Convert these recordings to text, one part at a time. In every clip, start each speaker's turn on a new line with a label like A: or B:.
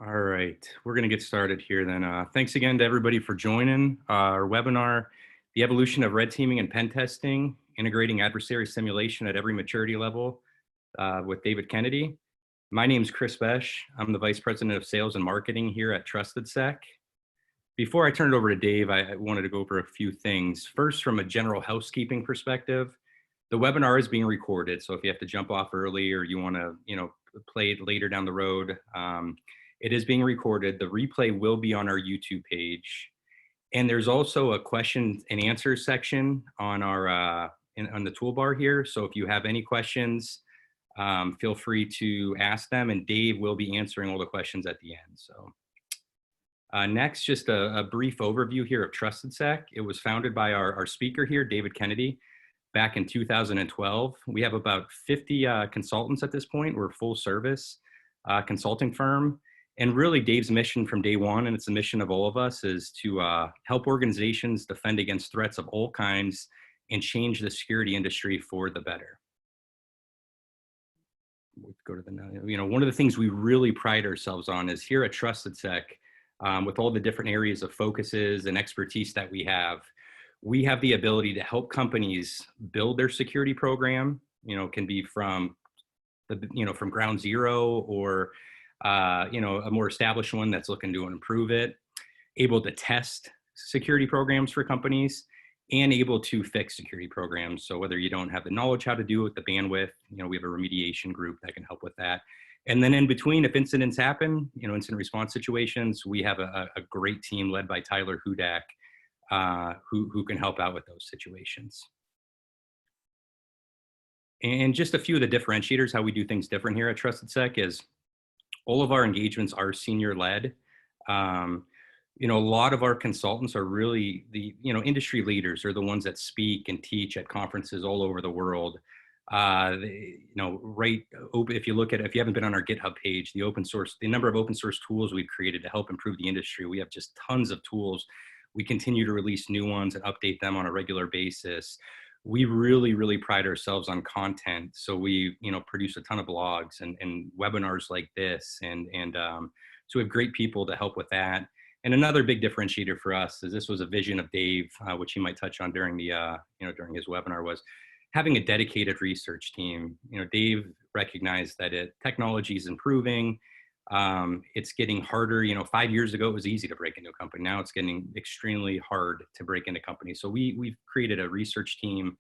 A: All right, we're going to get started here then. Thanks again to everybody for joining our webinar, The Evolution of Red Teaming and Pen Testing, Integrating Adversary Simulation at Every Maturity Level with David Kennedy. My name is Chris Besh. I'm the Vice President of Sales and Marketing here at Trusted Sec. Before I turn it over to Dave, I wanted to go over a few things. First, from a general housekeeping perspective, the webinar is being recorded. So if you have to jump off early or you want to, play it later down the road, it is being recorded. The replay will be on our YouTube page. And there's also a question and answer section on our on the toolbar here. So if you have any questions, feel free to ask them, and Dave will be answering all the questions at the end. So next, just a brief overview here of Trusted Sec. It was founded by our speaker here, David Kennedy, back in 2012. We have about 50 consultants at this point. We're a full service consulting firm. And really, Dave's mission from day one, and it's the mission of all of us, is to help organizations defend against threats of all kinds and change the security industry for the better. We'll go to the, one of the things we really pride ourselves on is here at Trusted Sec, with all the different areas of focuses and expertise that we have the ability to help companies build their security program. Can be from from ground zero, or a more established one that's looking to improve it, able to test security programs for companies, and able to fix security programs. So whether you don't have the knowledge how to do it, the bandwidth, we have a remediation group that can help with that. And then in between, if incidents happen, incident response situations, we have a great team led by Tailor who can help out with those situations. And just a few of the differentiators, how we do things different here at Trusted Sec is all of our engagements are senior led. A lot of our consultants are really the, industry leaders, are the ones that speak and teach at conferences all over the world. If you haven't been on our GitHub page, the number of open source tools we've created to help improve the industry, we have just tons of tools. We continue to release new ones and update them on a regular basis. We really, really pride ourselves on content. So we, produce a ton of blogs and webinars like this. And so we have great people to help with that. And another big differentiator for us is this was a vision of Dave, which he might touch on during the, during his webinar, was having a dedicated research team. Dave recognized that technology is improving. It's getting harder. 5 years ago, it was easy to break into a company. Now it's getting extremely hard to break into companies. So we've created a research team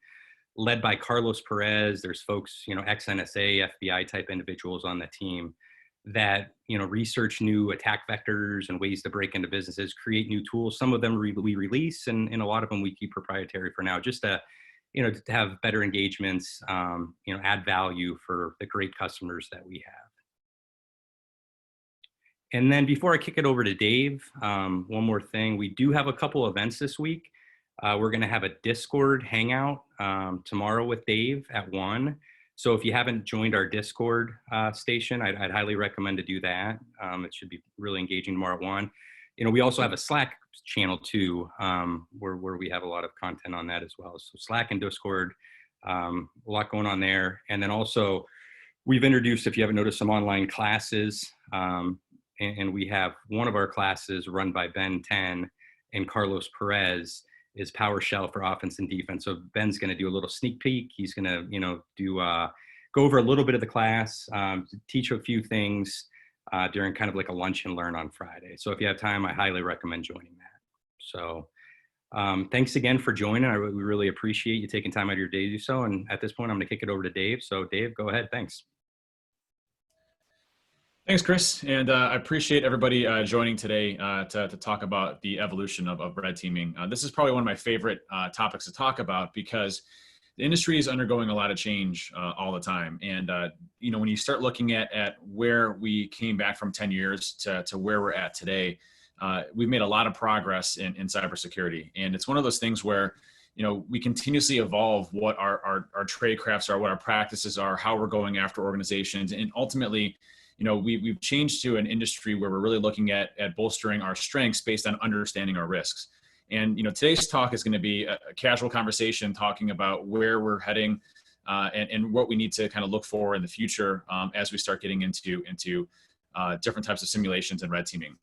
A: led by Carlos Perez. There's folks, ex-NSA, FBI type individuals on the team that, research new attack vectors and ways to break into businesses, create new tools. Some of them we release, and a lot of them we keep proprietary for now, just to, to have better engagements, add value for the great customers that we have. And then before I kick it over to Dave, one more thing. We do have a couple events this week. We're going to have a Discord hangout tomorrow with Dave at 1. So if you haven't joined our Discord station, I'd highly recommend to do that. It should be really engaging tomorrow at 1. We also have a Slack channel too, where we have a lot of content on that as well. So Slack and Discord, a lot going on there. And then also we've introduced, if you haven't noticed, some online classes. And we have one of our classes run by Ben 10 and Carlos Perez is Powershell for offense and defense. So Ben's going to do a little sneak peek. He's going to, go over a little bit of the class, teach a few things during kind of like a lunch and learn on Friday. So if you have time, I highly recommend joining that. So thanks again for joining. We really appreciate you taking time out of your day to do so. And at this point, I'm going to kick it over to Dave. So Dave, go ahead. Thanks.
B: Thanks, Chris. And I appreciate everybody joining today to talk about the evolution of red teaming. This is probably one of my favorite topics to talk about because the industry is undergoing a lot of change all the time. And, when you start looking at where we came back from 10 years to where we're at today, we've made a lot of progress in cybersecurity. And it's one of those things where, we continuously evolve what our trade crafts are, what our practices are, how we're going after organizations. And ultimately, we've changed to an industry where we're really looking at bolstering our strengths based on understanding our risks. And, today's talk is going to be a casual conversation talking about where we're heading and what we need to kind of look for in the future as we start getting into different types of simulations and red teaming.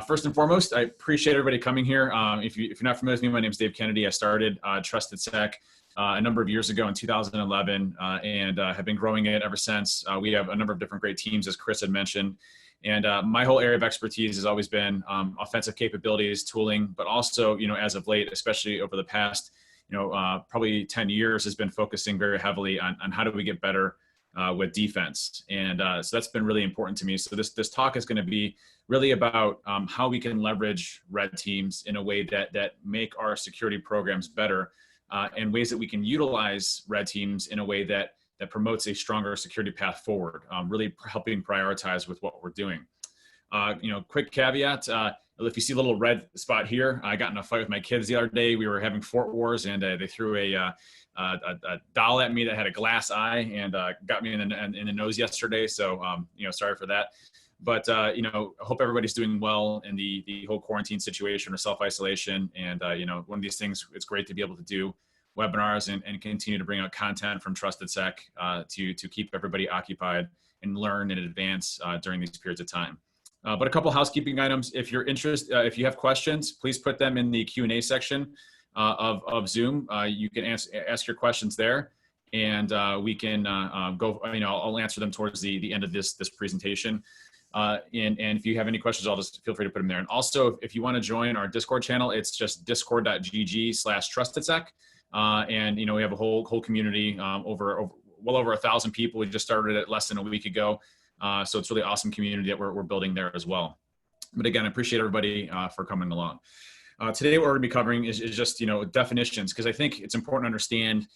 B: First and foremost, I appreciate everybody coming here. If you're not familiar with me, my name is Dave Kennedy. I started Trusted Sec a number of years ago in 2011 and have been growing it ever since. We have a number of different great teams, as Chris had mentioned. And my whole area of expertise has always been offensive capabilities, tooling, but also, as of late, especially over the past, probably 10 years, has been focusing very heavily on how do we get better with defense. And so that's been really important to me. So this talk is going to be really about how we can leverage red teams in a way that make our security programs better, and ways that we can utilize red teams in a way that promotes a stronger security path forward, really helping prioritize with what we're doing. Quick caveat, if you see a little red spot here, I got in a fight with my kids the other day. We were having Fort Wars, and they threw a doll at me that had a glass eye and got me in the nose yesterday. So, sorry for that. But, I hope everybody's doing well in the whole quarantine situation or self-isolation. And, one of these things, it's great to be able to do webinars and continue to bring out content from Trusted Sec to keep everybody occupied and learn and advance during these periods of time. But a couple housekeeping items. If you're interested, if you have questions, please put them in the Q&A section of Zoom. You can ask your questions there, and we can go. I'll answer them towards the end of this presentation. And if you have any questions, I'll just feel free to put them there. And also, if you want to join our Discord channel, it's just discord.gg/trustedsec. And we have a whole community well over 1,000 people. We just started it less than a week ago. So it's a really awesome community that we're building there as well. But again, I appreciate everybody for coming along. Today, what we're going to be covering is just, definitions, because I think it's important to understand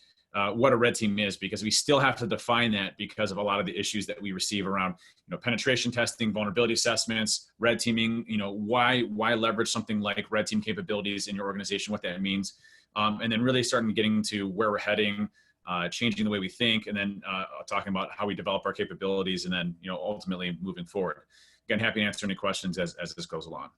B: what a red team is, because we still have to define that because of a lot of the issues that we receive around, penetration testing, vulnerability assessments, red teaming, why leverage something like red team capabilities in your organization, what that means. And then really starting getting to where we're heading, changing the way we think, and then talking about how we develop our capabilities, and then, ultimately moving forward. Again, happy to answer any questions as this goes along.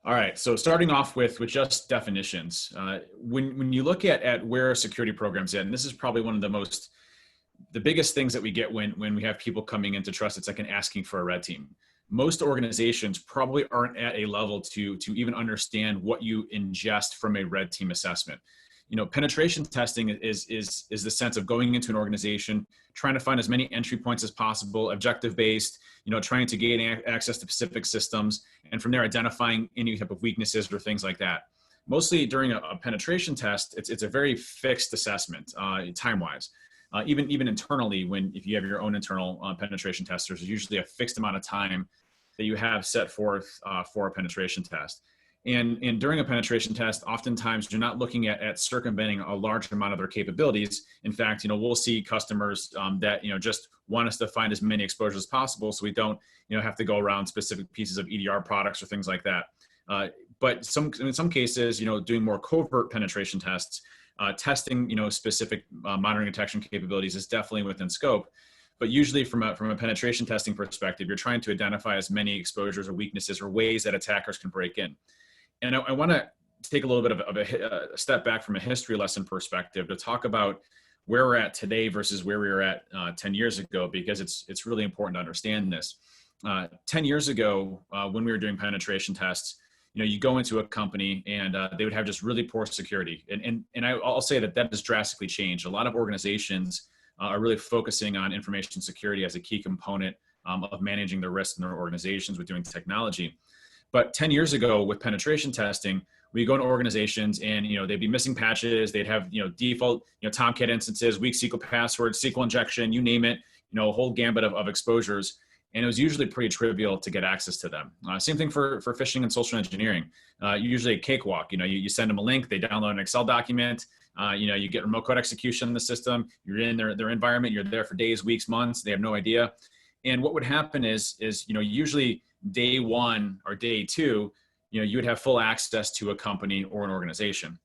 B: All right, so starting off with just definitions. When you look at where a security program's at, and this is probably one of the biggest things that we get when we have people coming into Trusted Sec and asking for a red team. Most organizations probably aren't at a level to even understand what you ingest from a red team assessment. Penetration testing is the sense of going into an organization, trying to find as many entry points as possible, objective-based, trying to gain access to specific systems, and from there identifying any type of weaknesses or things like that. Mostly during a penetration test, it's a very fixed assessment, time-wise. Even internally, if you have your own internal penetration testers, there's usually a fixed amount of time that you have set forth for a penetration test. And during a penetration test, oftentimes you're not looking at circumventing a large amount of their capabilities. In fact, we'll see customers that just want us to find as many exposures as possible, so we don't have to go around specific pieces of EDR products or things like that. But in some cases, doing more covert penetration tests, testing specific monitoring detection capabilities is definitely within scope. But usually from a penetration testing perspective, you're trying to identify as many exposures or weaknesses or ways that attackers can break in. And I want to take a little bit of a step back from a history lesson perspective to talk about where we're at today versus where we were at 10 years ago, because it's really important to understand this. 10 years ago, when we were doing penetration tests, you go into a company and they would have just really poor security. And I'll say that has drastically changed. A lot of organizations are really focusing on information security as a key component of managing the risks in their organizations with doing technology. But 10 years ago with penetration testing, we go into organizations and, they'd be missing patches. They'd have, default, Tomcat instances, weak SQL passwords, SQL injection, you name it, a whole gambit of exposures. And it was usually pretty trivial to get access to them. Same thing for phishing and social engineering. Usually a cakewalk, you send them a link, they download an Excel document, you get remote code execution in the system, you're in their environment, you're there for days, weeks, months, they have no idea. And what would happen is usually day one or day two, you would have full access to a company or an organization.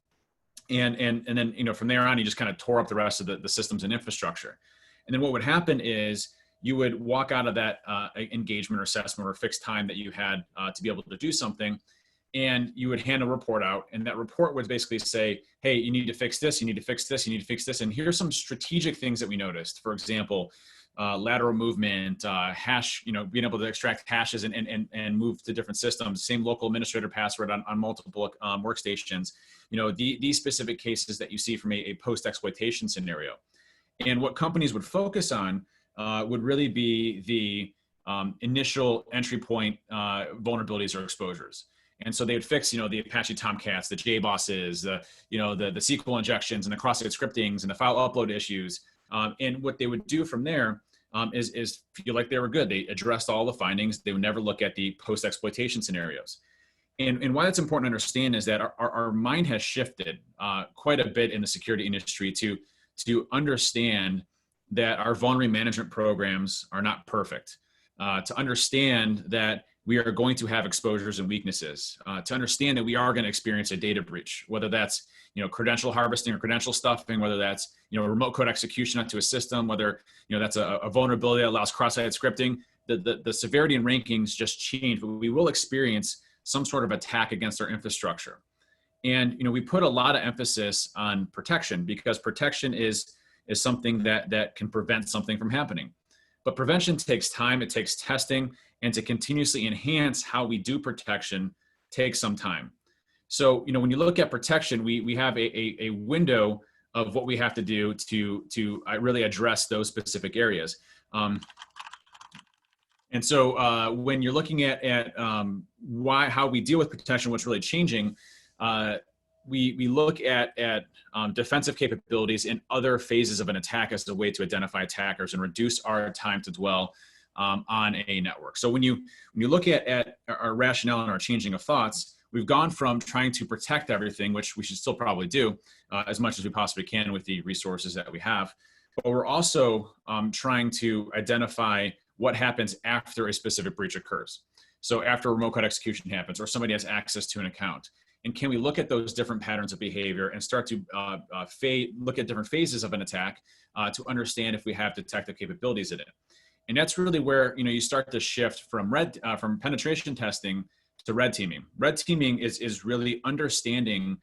B: And then, from there on, you just kind of tore up the rest of the systems and infrastructure. And then what would happen is you would walk out of that engagement or assessment or fixed time that you had to be able to do something, and you would hand a report out. And that report would basically say, hey, you need to fix this, you need to fix this, you need to fix this. And here's some strategic things that we noticed. For example, lateral movement, hash, being able to extract hashes and move to different systems, same local administrator password on multiple workstations, these specific cases that you see from a post-exploitation scenario. And what companies would focus on would really be the initial entry point vulnerabilities or exposures. And so they would fix, the Apache Tomcats, the JBosses, the SQL injections and the cross-site scriptings and the file upload issues. And what they would do from there is feel like they were good. They addressed all the findings. They would never look at the post-exploitation scenarios. And why that's important to understand is that our mind has shifted quite a bit in the security industry to understand that our vulnerability management programs are not perfect, to understand that we are going to have exposures and weaknesses, to understand that we are going to experience a data breach, whether that's credential harvesting or credential stuffing, whether that's remote code execution onto a system, whether that's a vulnerability that allows cross-site scripting. The severity and rankings just change, but we will experience some sort of attack against our infrastructure. And we put a lot of emphasis on protection because protection is something that can prevent something from happening. But prevention takes time, it takes testing, and to continuously enhance how we do protection takes some time. So, when you look at protection, we have a window of what we have to do to really address those specific areas. And so when you're looking at how we deal with protection, what's really changing, we look at defensive capabilities in other phases of an attack as a way to identify attackers and reduce our time to dwell on a network. So when you look at our rationale and our changing of thoughts, we've gone from trying to protect everything, which we should still probably do as much as we possibly can with the resources that we have. But we're also trying to identify what happens after a specific breach occurs. So after remote code execution happens or somebody has access to an account. And can we look at those different patterns of behavior and start to look at different phases of an attack to understand if we have detective capabilities in it? And that's really where you start to shift from penetration testing to red teaming. Red teaming is really understanding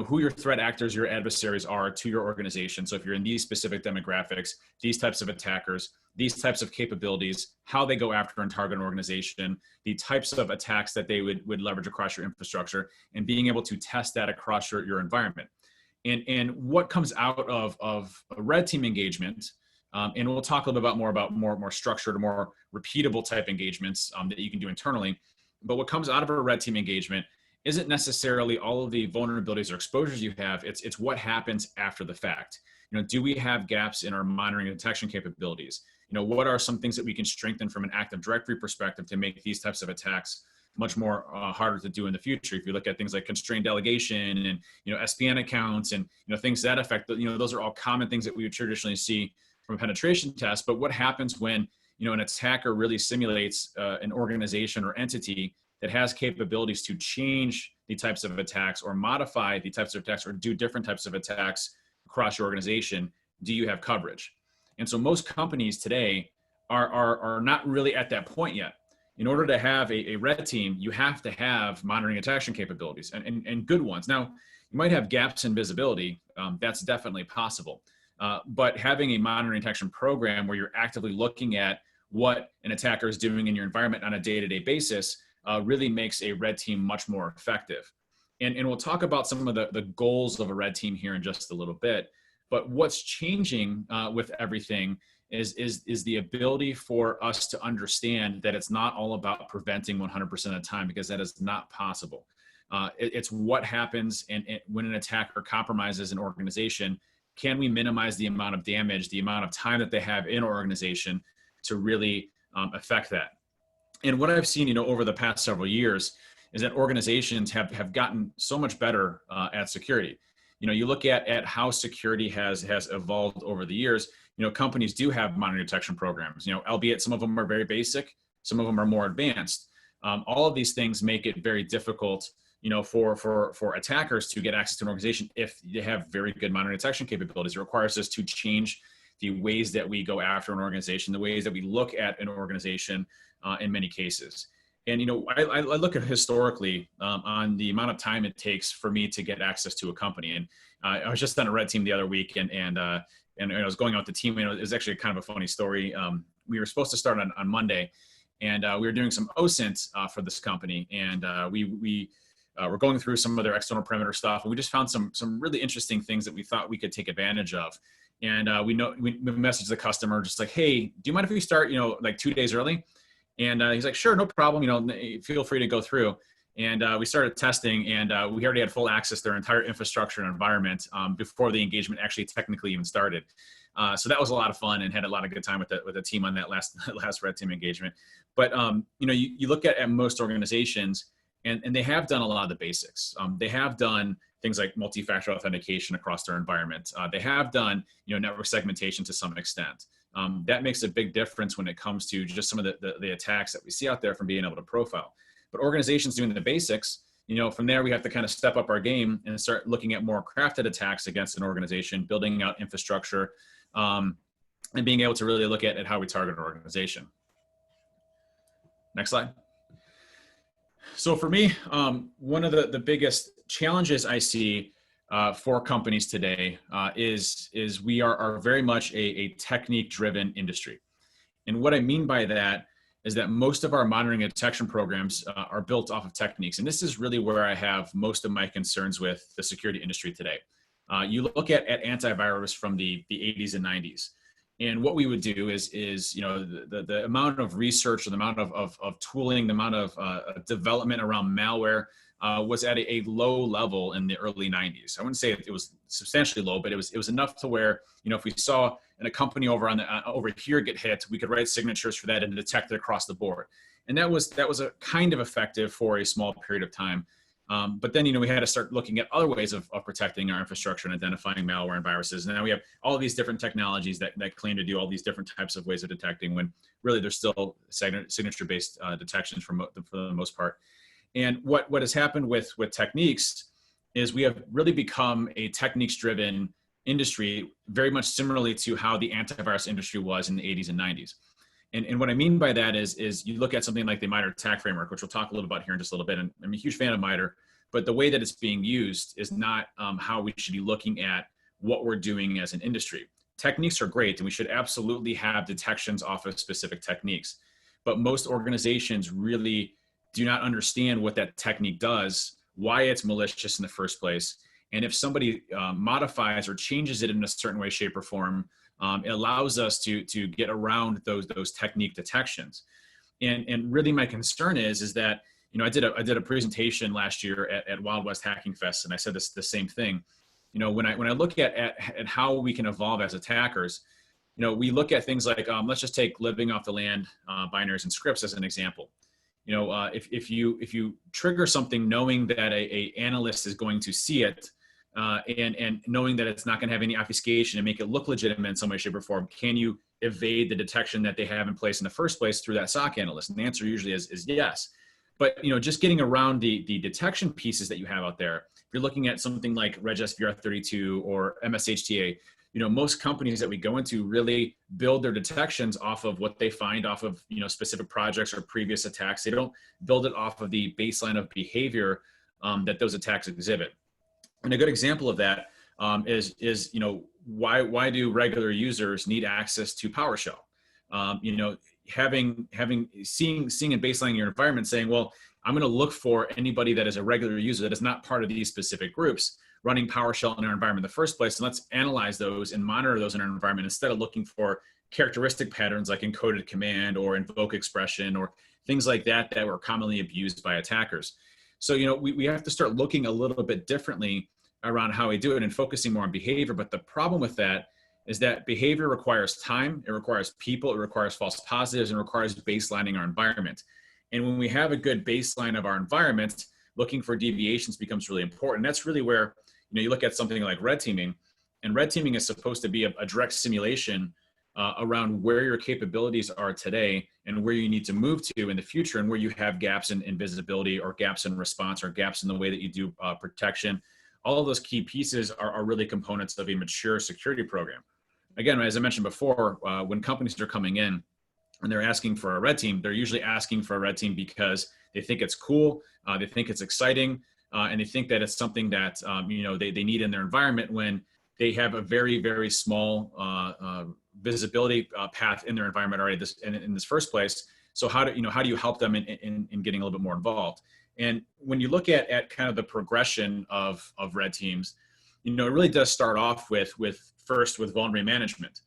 B: who your threat actors, your adversaries are to your organization. So if you're in these specific demographics, these types of attackers, these types of capabilities, how they go after and target an organization, the types of attacks that they would leverage across your infrastructure, and being able to test that across your environment. And what comes out of a red team engagement, and we'll talk a little bit about more structured, more repeatable type engagements that you can do internally. But what comes out of a red team engagement isn't necessarily all of the vulnerabilities or exposures you have. It's what happens after the fact. Do we have gaps in our monitoring and detection capabilities? What are some things that we can strengthen from an Active Directory perspective to make these types of attacks much more harder to do in the future? If you look at things like constrained delegation and SPN accounts and things to that effect, those are all common things that we would traditionally see from a penetration test. But what happens when an attacker really simulates an organization or entity that has capabilities to change the types of attacks or modify the types of attacks or do different types of attacks across your organization? Do you have coverage? And so most companies today are not really at that point yet. In order to have a red team, you have to have monitoring and detection capabilities and good ones. Now, you might have gaps in visibility. That's definitely possible. But having a monitoring and detection program where you're actively looking at what an attacker is doing in your environment on a day-to-day basis really makes a red team much more effective. And we'll talk about some of the goals of a red team here in just a little bit. But what's changing with everything is the ability for us to understand that it's not all about preventing 100% of the time, because that is not possible. It's what happens when an attacker compromises an organization. Can we minimize the amount of damage, the amount of time that they have in our organization to really affect that? And what I've seen, over the past several years is that organizations have gotten so much better at security. You look at how security has evolved over the years. Companies do have monitoring detection programs, albeit some of them are very basic, some of them are more advanced. All of these things make it very difficult, for attackers to get access to an organization if they have very good monitoring detection capabilities. It requires us to change the ways that we go after an organization, the ways that we look at an organization in many cases. And, I look at historically on the amount of time it takes for me to get access to a company. And I was just on a red team the other week, and and I was going out with the team, and it was actually kind of a funny story. We were supposed to start on Monday, and we were doing some OSINT for this company, and we were going through some of their external perimeter stuff, and we just found some really interesting things that we thought we could take advantage of. And we messaged the customer just like, hey, do you mind if we start, like 2 days early? And he's like, sure, no problem. Feel free to go through. And we started testing, and we already had full access to their entire infrastructure and environment before the engagement actually technically even started. So that was a lot of fun, and had a lot of good time with the team on that last red team engagement. But you look at most organizations, and they have done a lot of the basics. They have done things like multi-factor authentication across their environment. They have done network segmentation to some extent. That makes a big difference when it comes to just some of the attacks that we see out there from being able to profile. But organizations doing the basics, from there we have to kind of step up our game and start looking at more crafted attacks against an organization, building out infrastructure, and being able to really look at how we target an organization. Next slide. So for me, one of the biggest challenges I see for companies today is we are very much a technique-driven industry. And what I mean by that is that most of our monitoring and detection programs are built off of techniques. And this is really where I have most of my concerns with the security industry today. You look at antivirus from the 80s and 90s. And what we would do is the amount of research, or the amount of tooling, the amount of development around malware was at a low level in the early 90s. I wouldn't say it was substantially low, but it was enough to where, if we saw a company over over here get hit, we could write signatures for that and detect it across the board. And that was a kind of effective for a small period of time. But then, we had to start looking at other ways of protecting our infrastructure and identifying malware and viruses. And now we have all of these different technologies that claim to do all these different types of ways of detecting, when really they're still signature-based detections for the most part. And what has happened with techniques is we have really become a techniques-driven industry, very much similarly to how the antivirus industry was in the 80s and 90s. And what I mean by that is you look at something like the MITRE attack framework, which we'll talk a little about here in just a little bit. And I'm a huge fan of MITRE, but the way that it's being used is not how we should be looking at what we're doing as an industry. Techniques are great, and we should absolutely have detections off of specific techniques. But most organizations really do not understand what that technique does, why it's malicious in the first place. And if somebody modifies or changes it in a certain way, shape, or form, it allows us to get around those technique detections. And really my concern is that, I did a presentation last year at Wild West Hacking Fest, and I said the same thing. When I look at how we can evolve as attackers, we look at things like, let's just take living off the land binaries and scripts as an example. If you trigger something knowing that a analyst is going to see it, and knowing that it's not going to have any obfuscation and make it look legitimate in some way, shape, or form, can you evade the detection that they have in place in the first place through that SOC analyst? And the answer usually is yes. But just getting around the detection pieces that you have out there, if you're looking at something like RegSVR32 or MSHTA, most companies that we go into really build their detections off of what they find off of specific projects or previous attacks. They don't build it off of the baseline of behavior that those attacks exhibit. And a good example of that is why do regular users need access to PowerShell? Seeing and baselining your environment, saying, well, I'm going to look for anybody that is a regular user that is not part of these specific groups running PowerShell in our environment in the first place, and let's analyze those and monitor those in our environment instead of looking for characteristic patterns like encoded command or invoke expression or things like that were commonly abused by attackers. So, we have to start looking a little bit differently around how we do it and focusing more on behavior. But the problem with that is that behavior requires time, it requires people, it requires false positives, and requires baselining our environment. And when we have a good baseline of our environment, looking for deviations becomes really important. That's really where, you look at something like red teaming, and red teaming is supposed to be a direct simulation around where your capabilities are today and where you need to move to in the future, and where you have gaps in visibility or gaps in response or gaps in the way that you do protection. All of those key pieces are really components of a mature security program. Again, as I mentioned before, when companies are coming in and they're asking for a red team, they're usually asking for a red team because they think it's cool, they think it's exciting, and they think that it's something that they need in their environment, when they have a very, very small visibility path in their environment already in this first place. So how do you help them in getting a little bit more involved? And when you look at kind of the progression of red teams, it really does start off with vulnerability management.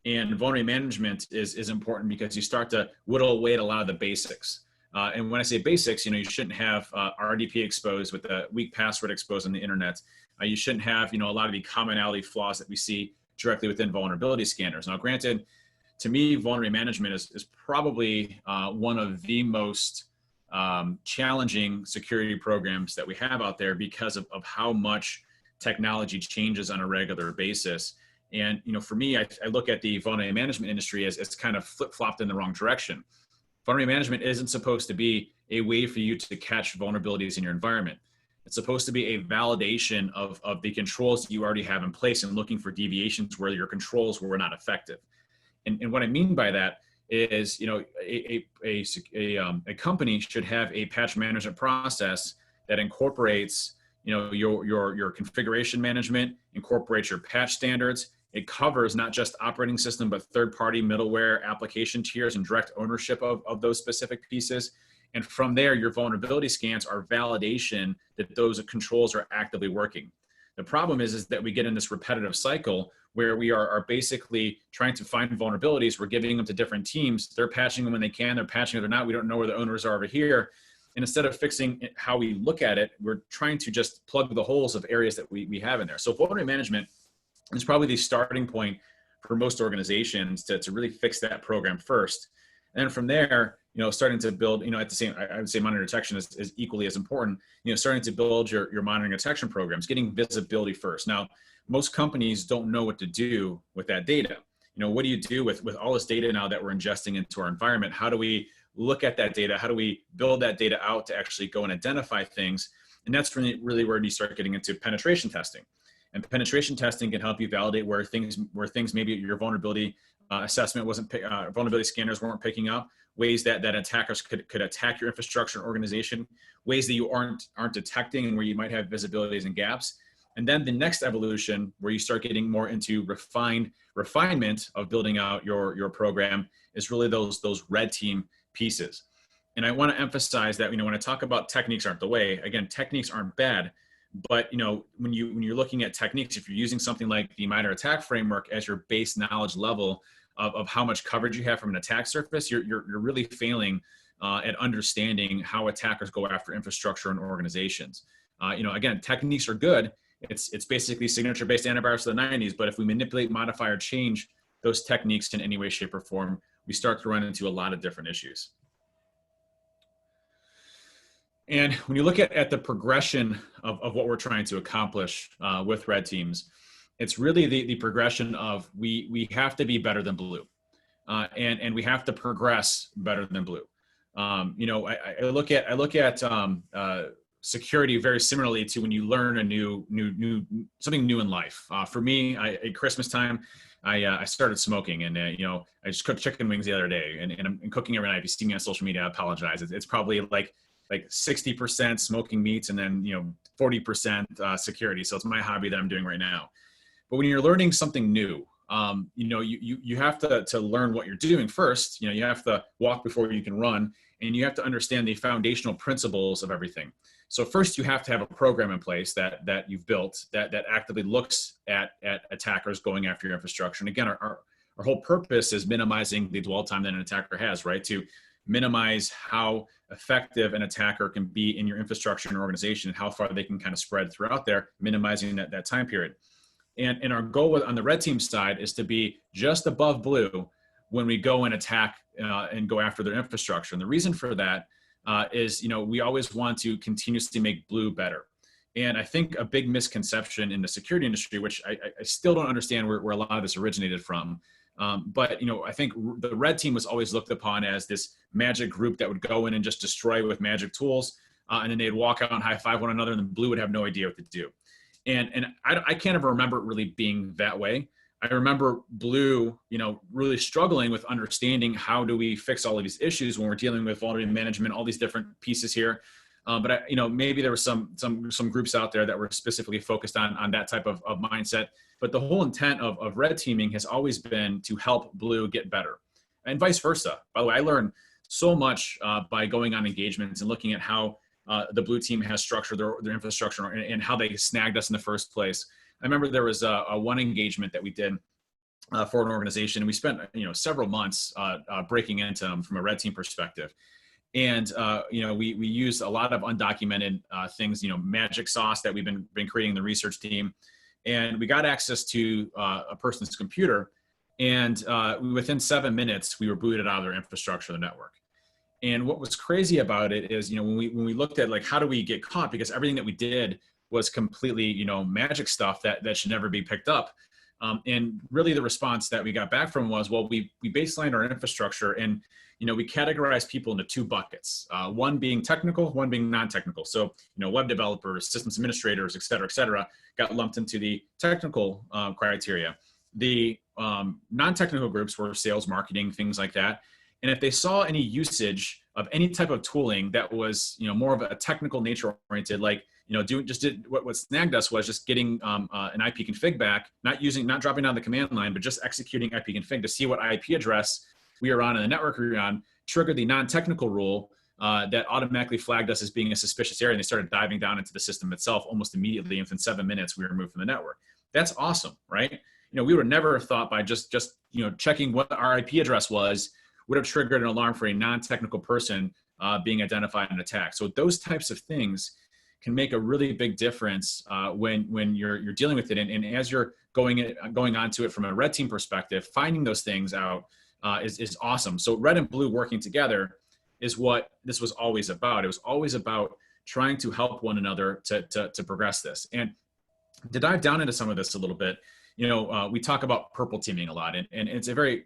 B: And vulnerability management is important because you start to whittle away at a lot of the basics. And when I say basics, you shouldn't have RDP exposed with a weak password exposed on the internet. You shouldn't have, a lot of the commonality flaws that we see directly within vulnerability scanners. Now, granted, to me, vulnerability management is probably one of the most challenging security programs that we have out there because of how much technology changes on a regular basis. And, for me, I look at the vulnerability management industry as it's kind of flip-flopped in the wrong direction. Vulnerability management isn't supposed to be a way for you to catch vulnerabilities in your environment. It's supposed to be a validation of the controls that you already have in place and looking for deviations where your controls were not effective. And what I mean by that is, a company should have a patch management process that incorporates, your configuration management, incorporates your patch standards. It covers not just operating system, but third-party middleware application tiers and direct ownership of those specific pieces. And from there, your vulnerability scans are validation that those controls are actively working. The problem is that we get in this repetitive cycle where we are basically trying to find vulnerabilities. We're giving them to different teams. They're patching them when they can. They're patching it or not. We don't know where the owners are over here. And instead of fixing how we look at it, we're trying to just plug the holes of areas that we have in there. So vulnerability management is probably the starting point for most organizations to really fix that program first. And then from there, starting to build, at the same, I would say monitoring detection is equally as important, starting to build your monitoring detection programs, getting visibility first. Now, most companies don't know what to do with that data. What do you do with all this data now that we're ingesting into our environment? How do we look at that data? How do we build that data out to actually go and identify things? And that's really where you start getting into penetration testing. And penetration testing can help you validate where things maybe your vulnerability assessment vulnerability scanners weren't picking up, ways that attackers could attack your infrastructure and organization, ways that you aren't detecting and where you might have visibilities and gaps. And then the next evolution where you start getting more into refinement of building out your program is really those red team pieces. And I want to emphasize that, when I talk about techniques aren't the way, again, techniques aren't bad. But when you're looking at techniques, if you're using something like the MITRE ATT&CK framework as your base knowledge level of how much coverage you have from an attack surface, you're really failing at understanding how attackers go after infrastructure and organizations. Again, techniques are good. It's basically signature-based antivirus of the 90s. But if we manipulate, modify, or change those techniques in any way, shape, or form, we start to run into a lot of different issues. And when you look at the progression of what we're trying to accomplish with red teams, it's really the progression of we have to be better than blue, and we have to progress better than blue. I look at security very similarly to when you learn a new something new in life. For me, at Christmas time, I started smoking, and I just cooked chicken wings the other day, and I'm cooking every night. If you see me on social media, I apologize. It's probably like 60% smoking meats and then 40% security. So it's my hobby that I'm doing right now. But when you're learning something new, you have to learn what you're doing first. You have to walk before you can run, and you have to understand the foundational principles of everything. So first, you have to have a program in place that you've built that actively looks at attackers going after your infrastructure. And again, our whole purpose is minimizing the dwell time that an attacker has, right? To minimize how effective an attacker can be in your infrastructure and organization and how far they can kind of spread throughout there, minimizing that time period. And our goal on the red team side is to be just above blue when we go and attack and go after their infrastructure. And the reason for that is, we always want to continuously make blue better. And I think a big misconception in the security industry, which I still don't understand where a lot of this originated from, but I think the red team was always looked upon as this magic group that would go in and just destroy with magic tools, and then they'd walk out and high five one another, and the blue would have no idea what to do. And I can't ever remember it really being that way. I remember blue, really struggling with understanding how do we fix all of these issues when we're dealing with vulnerability management, all these different pieces here. But maybe there were some groups out there that were specifically focused on that type of mindset. But the whole intent of red teaming has always been to help blue get better, and vice versa. By the way, I learned so much by going on engagements and looking at how the blue team has structured their infrastructure and how they snagged us in the first place. I remember there was a one engagement that we did for an organization, and we spent several months breaking into them from a red team perspective. And we used a lot of undocumented things, magic sauce that we've been creating in the research team, and we got access to a person's computer, and within 7 minutes we were booted out of their infrastructure, the network. And what was crazy about it is, when we looked at like how do we get caught, because everything that we did was completely magic stuff that should never be picked up. And really the response that we got back from was, well, we baselined our infrastructure, and we categorized people into two buckets, one being technical, one being non-technical. So web developers, systems administrators, et cetera, got lumped into the technical criteria. The non-technical groups were sales, marketing, things like that. And if they saw any usage of any type of tooling that was more of a technical nature oriented, like what snagged us was just getting an IP config back, not dropping down the command line, but just executing IP config to see what IP address we were on and the network we were on, triggered the non-technical rule that automatically flagged us as being a suspicious area. And they started diving down into the system itself almost immediately. Within 7 minutes, we were removed from the network. That's awesome, right? We would never have thought by just checking what our IP address was would have triggered an alarm for a non-technical person being identified and attacked. So those types of things can make a really big difference when you're dealing with it. And as you're going onto it from a red team perspective, finding those things out is awesome. So red and blue working together is what this was always about. It was always about trying to help one another to progress this. And to dive down into some of this a little bit, we talk about purple teaming a lot, and it's a very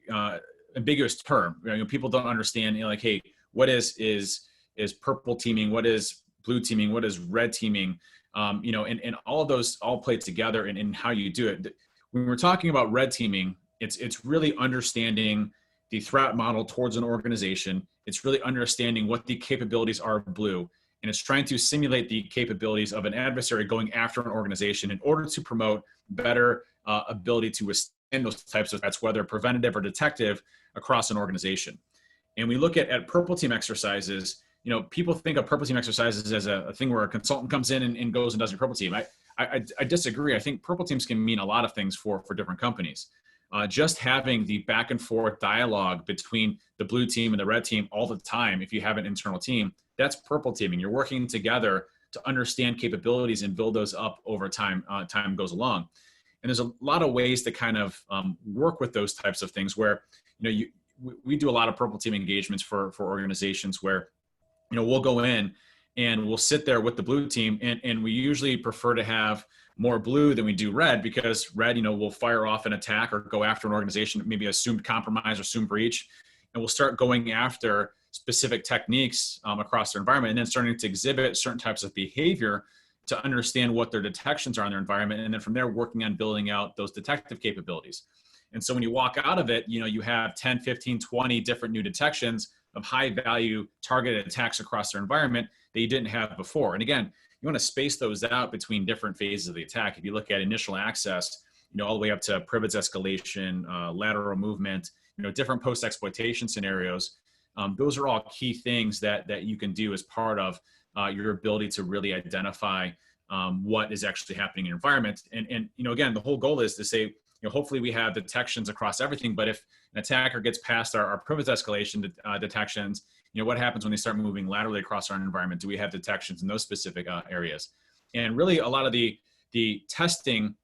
B: ambiguous term. People don't understand, like, hey, what is purple teaming? What is blue teaming? What is red teaming? And all of those all play together in how you do it. When we're talking about red teaming, it's really understanding the threat model towards an organization. It's really understanding what the capabilities are of blue, and it's trying to simulate the capabilities of an adversary going after an organization in order to promote better ability to withstand those types of threats, whether preventative or detective, across an organization. And we look at purple team exercises. People think of purple team exercises as a thing where a consultant comes in and goes and does your purple team. I disagree. I think purple teams can mean a lot of things for different companies. Just having the back and forth dialogue between the blue team and the red team all the time, if you have an internal team, that's purple teaming. You're working together to understand capabilities and build those up over time. Time goes along. And there's a lot of ways to kind of work with those types of things where, we do a lot of purple team engagements for organizations where, we'll go in and we'll sit there with the blue team, and we usually prefer to have more blue than we do red, because red, will fire off an attack or go after an organization, maybe assumed compromise or assumed breach, and we'll start going after specific techniques across their environment, and then starting to exhibit certain types of behavior to understand what their detections are in their environment. And then from there, working on building out those detective capabilities. And so when you walk out of it, you have 10, 15, 20 different new detections of high value targeted attacks across their environment that you didn't have before. And again, you want to space those out between different phases of the attack. If you look at initial access, all the way up to privilege escalation, lateral movement, different post-exploitation scenarios, those are all key things that you can do as part of your ability to really identify what is actually happening in your environment. And again, the whole goal is to say, hopefully we have detections across everything, but if an attacker gets past our privilege escalation detections, what happens when they start moving laterally across our environment? Do we have detections in those specific areas? And really a lot of the testing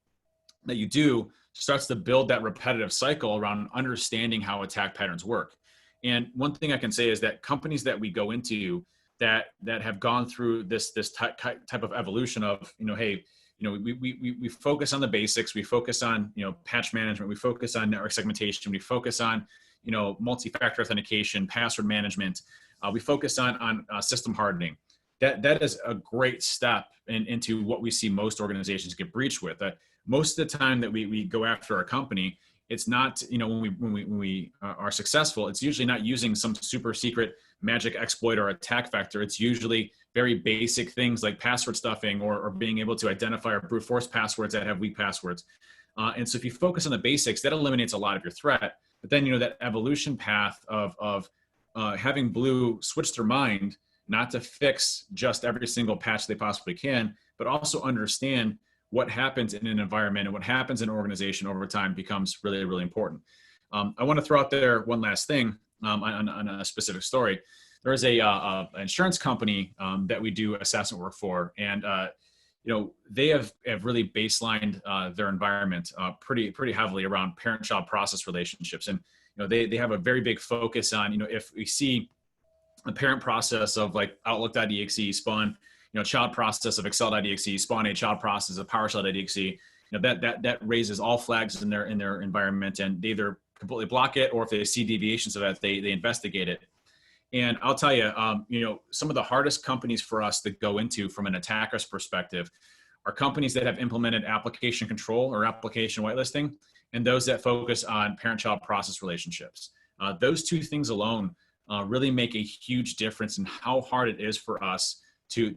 B: that you do starts to build that repetitive cycle around understanding how attack patterns work. And one thing I can say is that companies that we go into that have gone through this type of evolution of, hey, we focus on the basics, we focus on, patch management, we focus on network segmentation, we focus on, multi-factor authentication, password management, we focus on system hardening. That is a great step into what we see most organizations get breached with. Most of the time that we go after a company, it's not, when we are successful, it's usually not using some super secret magic exploit or attack vector. It's usually very basic things like password stuffing or being able to identify or brute force passwords that have weak passwords. And so if you focus on the basics, that eliminates a lot of your threat. But then, that evolution path of having Blue switch their mind, not to fix just every single patch they possibly can, but also understand what happens in an environment and what happens in an organization over time becomes really, really important. I want to throw out there one last thing on a specific story. There is a insurance company that we do assessment work for, and they have really baselined their environment pretty heavily around parent-child process relationships, and they have a very big focus on if we see a parent process of like Outlook.exe spawn child process of Excel.exe spawn a child process of Powershell.exe, that raises all flags in their environment, and they either completely block it, or if they see deviations of that, they investigate it. And I'll tell you, some of the hardest companies for us to go into from an attacker's perspective are companies that have implemented application control or application whitelisting, and those that focus on parent-child process relationships. Those two things alone really make a huge difference in how hard it is for us to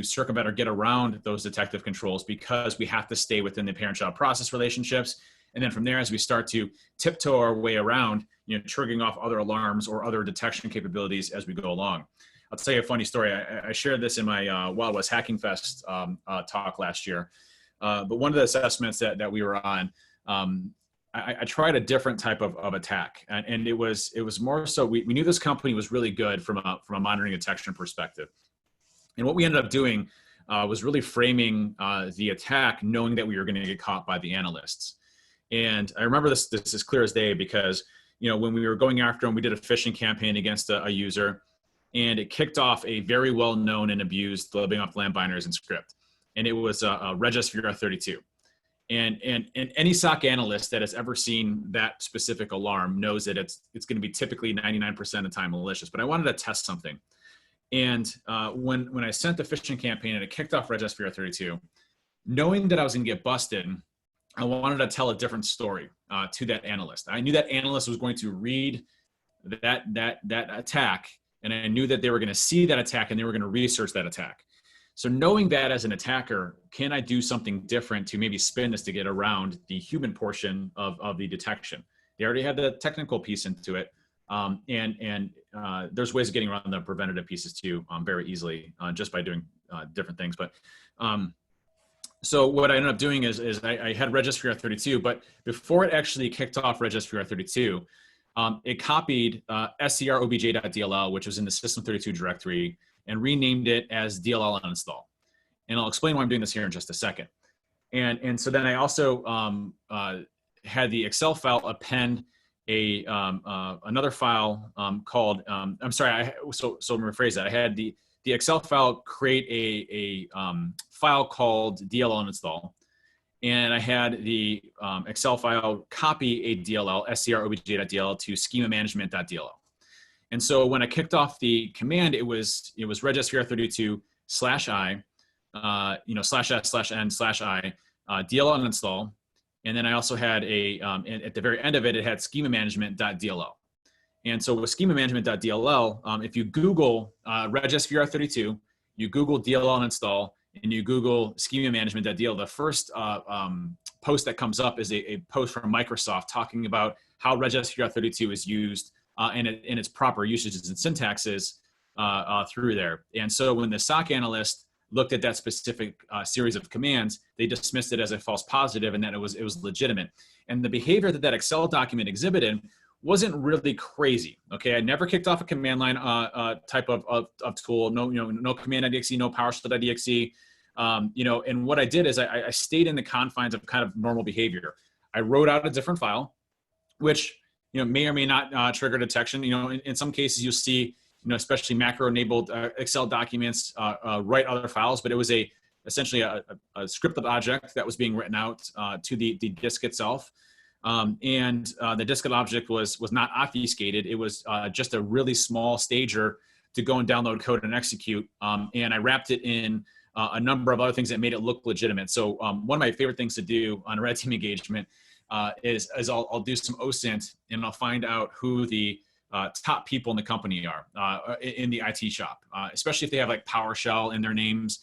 B: circumvent or get around those detective controls, because we have to stay within the parent-child process relationships. And then from there, as we start to tiptoe our way around, triggering off other alarms or other detection capabilities as we go along. I'll tell you a funny story. I shared this in my Wild West Hacking Fest talk last year. But one of the assessments that we were on, I tried a different type of attack, and it was more so we knew this company was really good from a monitoring detection perspective, and what we ended up doing was really framing the attack, knowing that we were going to get caught by the analysts. And I remember this as clear as day, because when we were going after them, we did a phishing campaign against a user, and it kicked off a very well known and abused living off land binaries and script, and it was a Regis VR 32. And any SOC analyst that has ever seen that specific alarm knows that it's going to be typically 99% of the time malicious. But I wanted to test something. And when I sent the phishing campaign and it kicked off Regis VR 32, knowing that I was going to get busted, I wanted to tell a different story to that analyst. I knew that analyst was going to read that attack, and I knew that they were going to see that attack and they were going to research that attack. So knowing that as an attacker, can I do something different to maybe spin this to get around the human portion of the detection? They already had the technical piece into it. And there's ways of getting around the preventative pieces too, very easily, just by doing different things. But so what I ended up doing is I had Regis VR 32, but before it actually kicked off Regis VR 32, it copied scrobj.dll, which was in the System32 directory, and renamed it as DLL uninstall. And I'll explain why I'm doing this here in just a second. And so then I also had the Excel file append another file called, so let me rephrase that. I had the Excel file create a file called DLL uninstall. And I had the Excel file copy a DLL, scrobj.dll, to schemamanagement.dll. And so when I kicked off the command, it was Regis VR32 /i, /s/n/i, DLL uninstall. And then I also had at the very end of it, it had schemamanagement.dll. And so with schemamanagement.dll, if you Google Regis VR32, you Google DLL uninstall, and you Google schemamanagement.dll, the first post that comes up is a post from Microsoft talking about how Regis VR32 is used and its proper usages and syntaxes through there. And so when the SOC analyst looked at that specific series of commands, they dismissed it as a false positive and that it was legitimate. And the behavior that Excel document exhibited wasn't really crazy. Okay, I never kicked off a command line type of tool. No command.exe, no PowerShell.exe. And what I did is I stayed in the confines of kind of normal behavior. I wrote out a different file, which may or may not trigger detection. In some cases you'll see, especially macro-enabled Excel documents write other files, but it was essentially a scripted object that was being written out to the disk itself. And the diskette object was not obfuscated. It was just a really small stager to go and download code and execute. And I wrapped it in a number of other things that made it look legitimate. So one of my favorite things to do on a red team engagement is I'll do some OSINT and I'll find out who the top people in the company are in the IT shop, especially if they have like PowerShell in their names,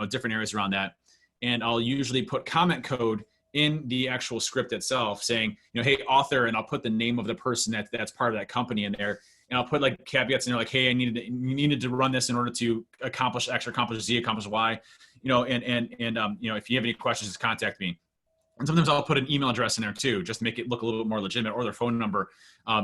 B: different areas around that. and I'll usually put comment code in the actual script itself saying, hey, author, and I'll put the name of the person that's part of that company in there. And I'll put like caveats in there, like, hey, you needed to run this in order to accomplish X or accomplish Z, accomplish Y, and if you have any questions, just contact me. And sometimes I'll put an email address in there too, just to make it look a little bit more legitimate, or their phone number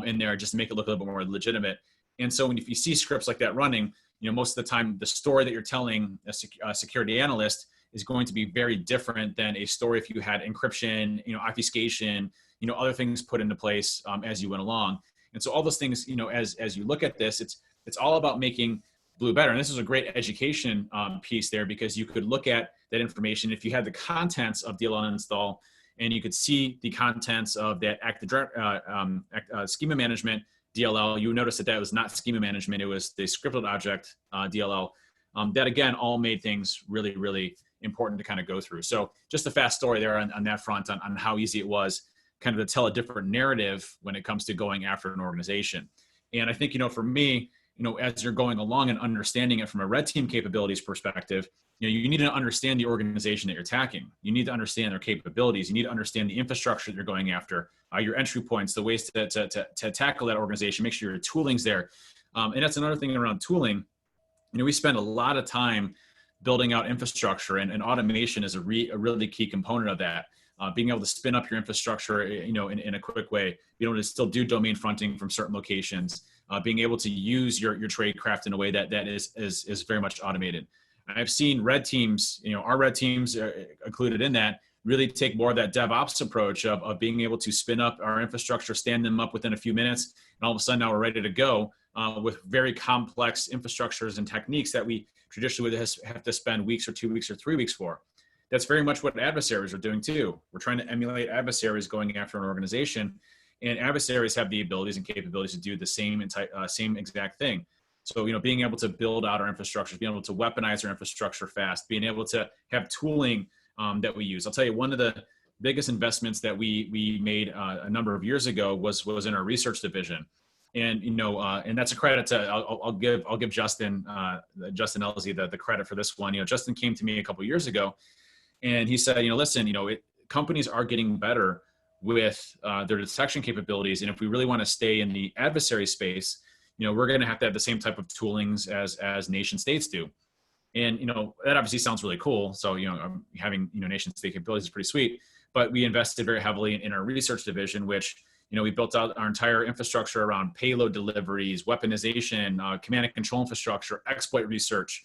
B: in there, just to make it look a little bit more legitimate. And so if you see scripts like that running, most of the time, the story that you're telling a security analyst is going to be very different than a story if you had encryption, obfuscation, other things put into place as you went along. And so all those things, as you look at this, it's all about making Blue better. And this is a great education piece there, because you could look at that information. If you had the contents of DLL install, and you could see the contents of that schema management DLL, you would notice that was not schema management. It was the scripted object DLL. That again, all made things really, really important to kind of go through. So just a fast story there on that front on how easy it was kind of to tell a different narrative when it comes to going after an organization. And I think, for me, as you're going along and understanding it from a red team capabilities perspective, you need to understand the organization that you're attacking. You need to understand their capabilities. You need to understand the infrastructure that you're going after, your entry points, the ways to tackle that organization, make sure your tooling's there. And that's another thing around tooling. We spend a lot of time building out infrastructure, and automation is a really key component of that. Being able to spin up your infrastructure, in a quick way, being able to still do domain fronting from certain locations, being able to use your tradecraft in a way that is very much automated. I've seen red teams, our red teams included in that, really take more of that DevOps approach of being able to spin up our infrastructure, stand them up within a few minutes, and all of a sudden now we're ready to go with very complex infrastructures and techniques that we traditionally would have to spend weeks or 2 weeks or 3 weeks for. That's very much what adversaries are doing too. We're trying to emulate adversaries going after an organization, and adversaries have the abilities and capabilities to do the same exact thing. So, being able to build out our infrastructure, being able to weaponize our infrastructure fast, being able to have tooling that we use. I'll tell you, one of the biggest investments that we made a number of years ago was in our research division. And, and that's a credit to, I'll give Justin Elzy the credit for this one. Justin came to me a couple of years ago, and he said, listen, companies are getting better with their detection capabilities. And if we really want to stay in the adversary space, we're going to have the same type of toolings as nation states do. And, that obviously sounds really cool. So, having, nation state capabilities is pretty sweet, but we invested very heavily in our research division, which, we built out our entire infrastructure around payload deliveries, weaponization, command and control infrastructure, exploit research,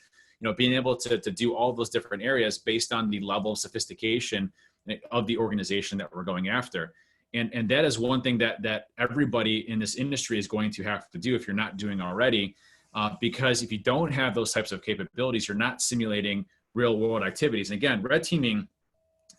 B: being able to do all those different areas based on the level of sophistication of the organization that we're going after. And that is one thing that everybody in this industry is going to have to do if you're not doing already, because if you don't have those types of capabilities, you're not simulating real world activities. And again, red teaming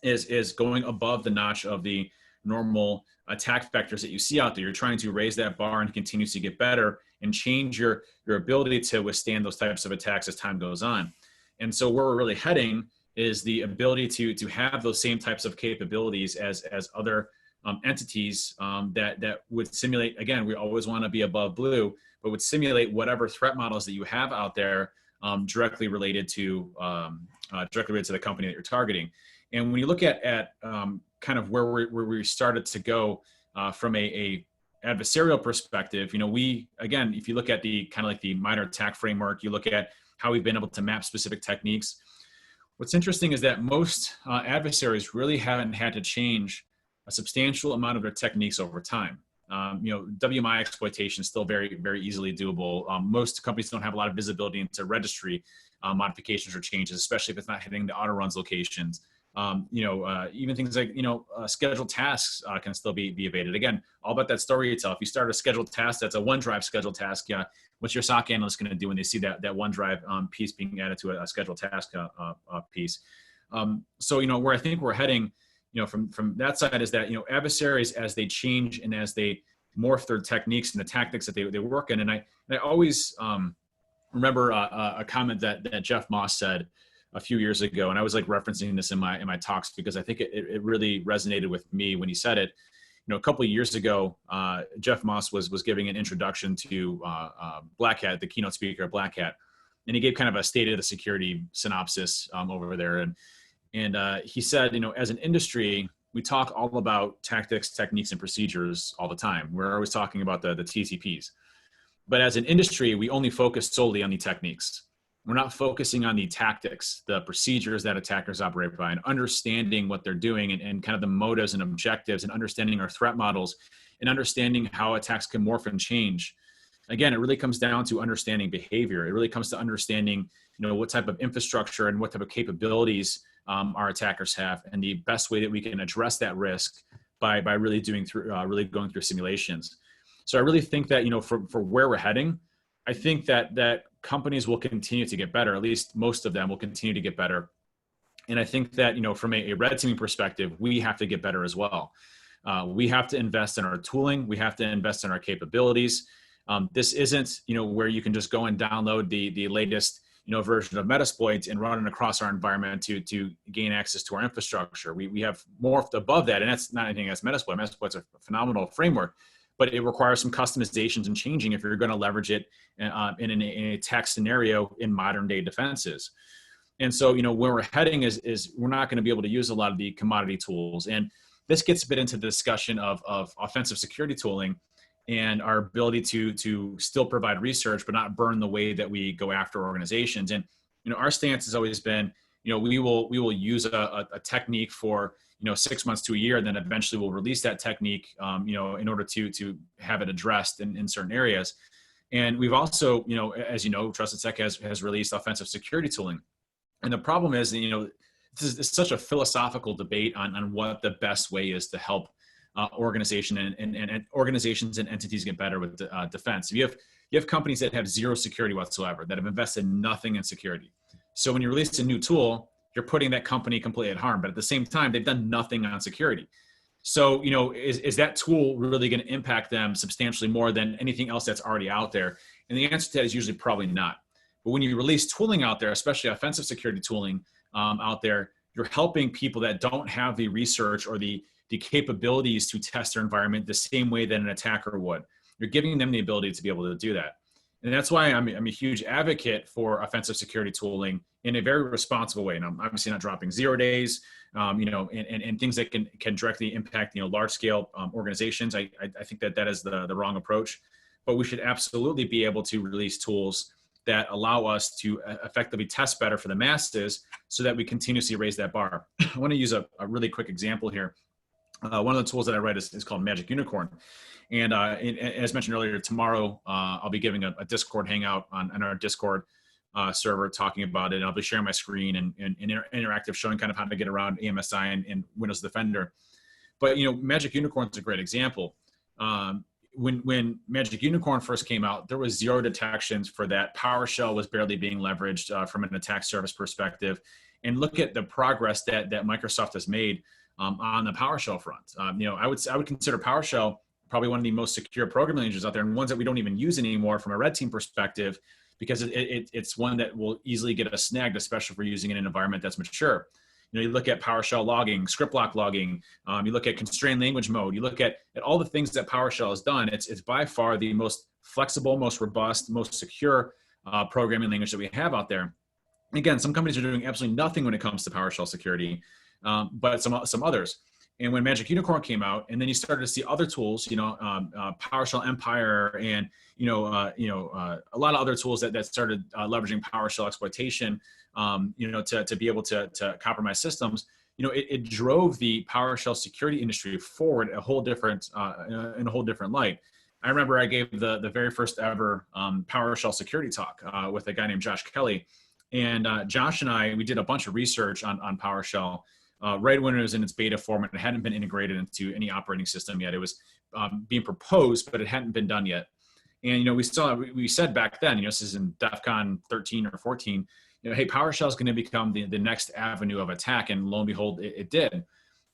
B: is going above the notch of the normal attack vectors that you see out there. You're trying to raise that bar and continue to get better and change your ability to withstand those types of attacks as time goes on. And so where we're really heading is the ability to have those same types of capabilities as other entities that would simulate. Again, we always want to be above blue, but would simulate whatever threat models that you have out there directly related to the company that you're targeting. And when you look at kind of where we started to go from a adversarial perspective, again, if you look at the kind of like the minor attack framework, you look at how we've been able to map specific techniques. What's interesting is that most adversaries really haven't had to change a substantial amount of their techniques over time. WMI exploitation is still very, very easily doable. Most companies don't have a lot of visibility into registry modifications or changes, especially if it's not hitting the auto runs locations. Even things like, scheduled tasks can still be evaded. Again, all about that story itself. If you start a scheduled task, that's a OneDrive scheduled task. What's your SOC analyst going to do when they see that OneDrive piece being added to a scheduled task piece? So, where I think we're heading, from that side is that, adversaries, as they change and as they morph their techniques and the tactics that they work in. And I always remember a comment that Jeff Moss said a few years ago, and I was like referencing this in my talks because I think it really resonated with me when he said it. A couple of years ago, Jeff Moss was giving an introduction to Black Hat, the keynote speaker of Black Hat, and he gave kind of a state of the security synopsis over there. And he said, as an industry, we talk all about tactics, techniques, and procedures all the time. We're always talking about the TTPs. But as an industry, we only focus solely on the techniques. We're not focusing on the tactics, the procedures that attackers operate by, and understanding what they're doing, and kind of the motives and objectives, and understanding our threat models, and understanding how attacks can morph and change. Again, it really comes down to understanding behavior. It really comes to understanding, what type of infrastructure and what type of capabilities our attackers have, and the best way that we can address that risk by really going through simulations. So I really think that, for where we're heading, I think that companies will continue to get better. At least most of them will continue to get better. And I think that, from a red teaming perspective, we have to get better as well. We have to invest in our tooling. We have to invest in our capabilities. This isn't, where you can just go and download the latest, version of Metasploit and run it across our environment to gain access to our infrastructure. We have morphed above that, and that's not anything against Metasploit. Metasploit's a phenomenal framework, but it requires some customizations and changing if you're going to leverage it in an attack scenario in modern day defenses. And so, where we're heading is we're not going to be able to use a lot of the commodity tools. And this gets a bit into the discussion of offensive security tooling and our ability to still provide research, but not burn the way that we go after organizations. And, our stance has always been, we will use a technique for, 6 months to a year, and then eventually we'll release that technique, in order to have it addressed in certain areas. And we've also, as Trusted Sec has released offensive security tooling. And the problem is, this is such a philosophical debate on what the best way is to help organizations and entities get better with defense. You have companies that have zero security whatsoever, that have invested nothing in security. So when you release a new tool, you're putting that company completely at harm. But at the same time, they've done nothing on security. So, is that tool really going to impact them substantially more than anything else that's already out there? And the answer to that is usually probably not. But when you release tooling out there, especially offensive security tooling out there, you're helping people that don't have the research or the capabilities to test their environment the same way that an attacker would. You're giving them the ability to be able to do that. And that's why I'm a huge advocate for offensive security tooling in a very responsible way. And I'm obviously not dropping 0 days, and things that can directly impact, large scale organizations. I think that is the wrong approach, but we should absolutely be able to release tools that allow us to effectively test better for the masses so that we continuously raise that bar. I want to use a really quick example here. One of the tools that I write is called Magic Unicorn. And as mentioned earlier, tomorrow I'll be giving a Discord hangout on our Discord server talking about it. And I'll be sharing my screen and interactive, showing kind of how to get around AMSI and Windows Defender. But, Magic Unicorn is a great example. When Magic Unicorn first came out, there was 0 detections for that. Powershell was barely being leveraged from an attack surface perspective. And look at the progress that Microsoft has made on the PowerShell front. I would consider PowerShell probably one of the most secure programming languages out there, and ones that we don't even use anymore from a red team perspective, because it's one that will easily get us snagged, especially if we're using it in an environment that's mature. You look at PowerShell logging, script block logging, you look at constrained language mode, you look at all the things that PowerShell has done. It's by far the most flexible, most robust, most secure programming language that we have out there. Again, some companies are doing absolutely nothing when it comes to PowerShell security, but some others. And when Magic Unicorn came out, and then you started to see other tools, PowerShell Empire, and a lot of other tools that started leveraging PowerShell exploitation, to be able to compromise systems. It drove the PowerShell security industry forward in a whole different light. I remember I gave the very first ever PowerShell security talk with a guy named Josh Kelly, and Josh and we did a bunch of research on PowerShell. Right when it was in its beta form, and it hadn't been integrated into any operating system yet. It was being proposed, but it hadn't been done yet. And, we said back then, this is in DEF CON 13 or 14, hey, PowerShell is going to become the next avenue of attack. And lo and behold, it did.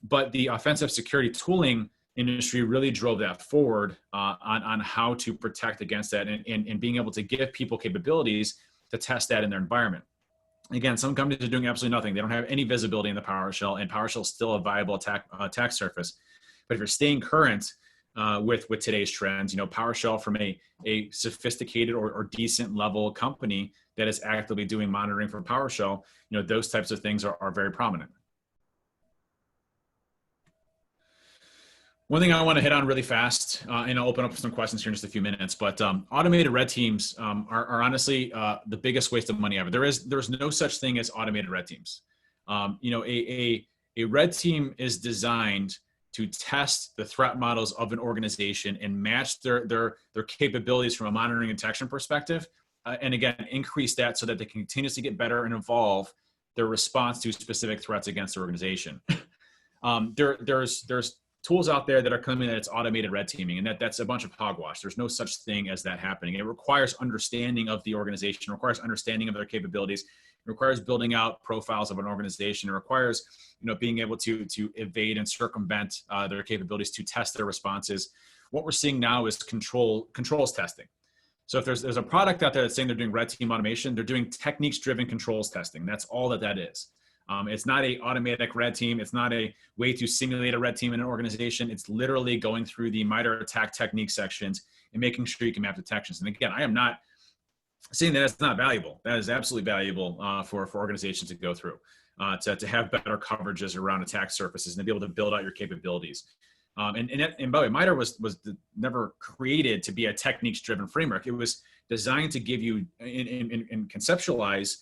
B: But the offensive security tooling industry really drove that forward on how to protect against that, and being able to give people capabilities to test that in their environment. Again, some companies are doing absolutely nothing. They don't have any visibility in the PowerShell, and PowerShell is still a viable attack surface. But if you're staying current with today's trends, PowerShell from a sophisticated or decent level company that is actively doing monitoring for PowerShell, those types of things are very prominent. One thing I want to hit on really fast, and I'll open up some questions here in just a few minutes, but automated red teams are honestly the biggest waste of money ever. There's no such thing as automated red teams. A red team is designed to test the threat models of an organization and match their capabilities from a monitoring and detection perspective, and again, increase that so that they can continuously get better and evolve their response to specific threats against the organization. There's tools out there that are claiming that it's automated red teaming, and that's a bunch of hogwash. There's no such thing as that happening. It requires understanding of the organization, requires understanding of their capabilities, it requires building out profiles of an organization. It requires, being able to evade and circumvent their capabilities to test their responses. What we're seeing now is controls testing. So if there's a product out there that's saying they're doing red team automation, they're doing techniques-driven controls testing. That's all that is. It's not a automatic red team. It's not a way to simulate a red team in an organization. It's literally going through the MITRE attack technique sections and making sure you can map detections. And again, I am not saying that it's not valuable. That is absolutely valuable for organizations to go through, to have better coverages around attack surfaces and to be able to build out your capabilities. And by the way, MITRE was never created to be a techniques-driven framework. It was designed to give you and conceptualize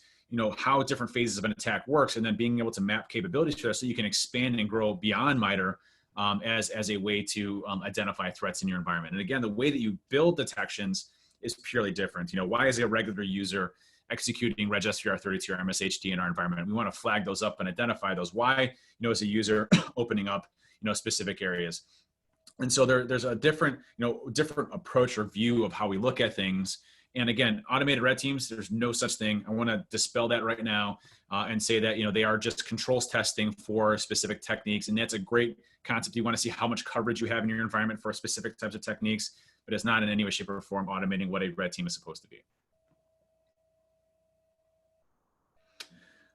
B: how different phases of an attack works, and then being able to map capabilities for that so you can expand and grow beyond MITRE as a way to identify threats in your environment. And again, the way that you build detections is purely different. Why is a regular user executing regSVR32 or MSHD in our environment? We want to flag those up and identify those. Why, is a user opening up, specific areas? And so there's a different approach or view of how we look at things. And again, automated red teams, there's no such thing. I want to dispel that right now and say that, they are just controls testing for specific techniques. And that's a great concept. You want to see how much coverage you have in your environment for specific types of techniques, but it's not in any way, shape, or form automating what a red team is supposed to be.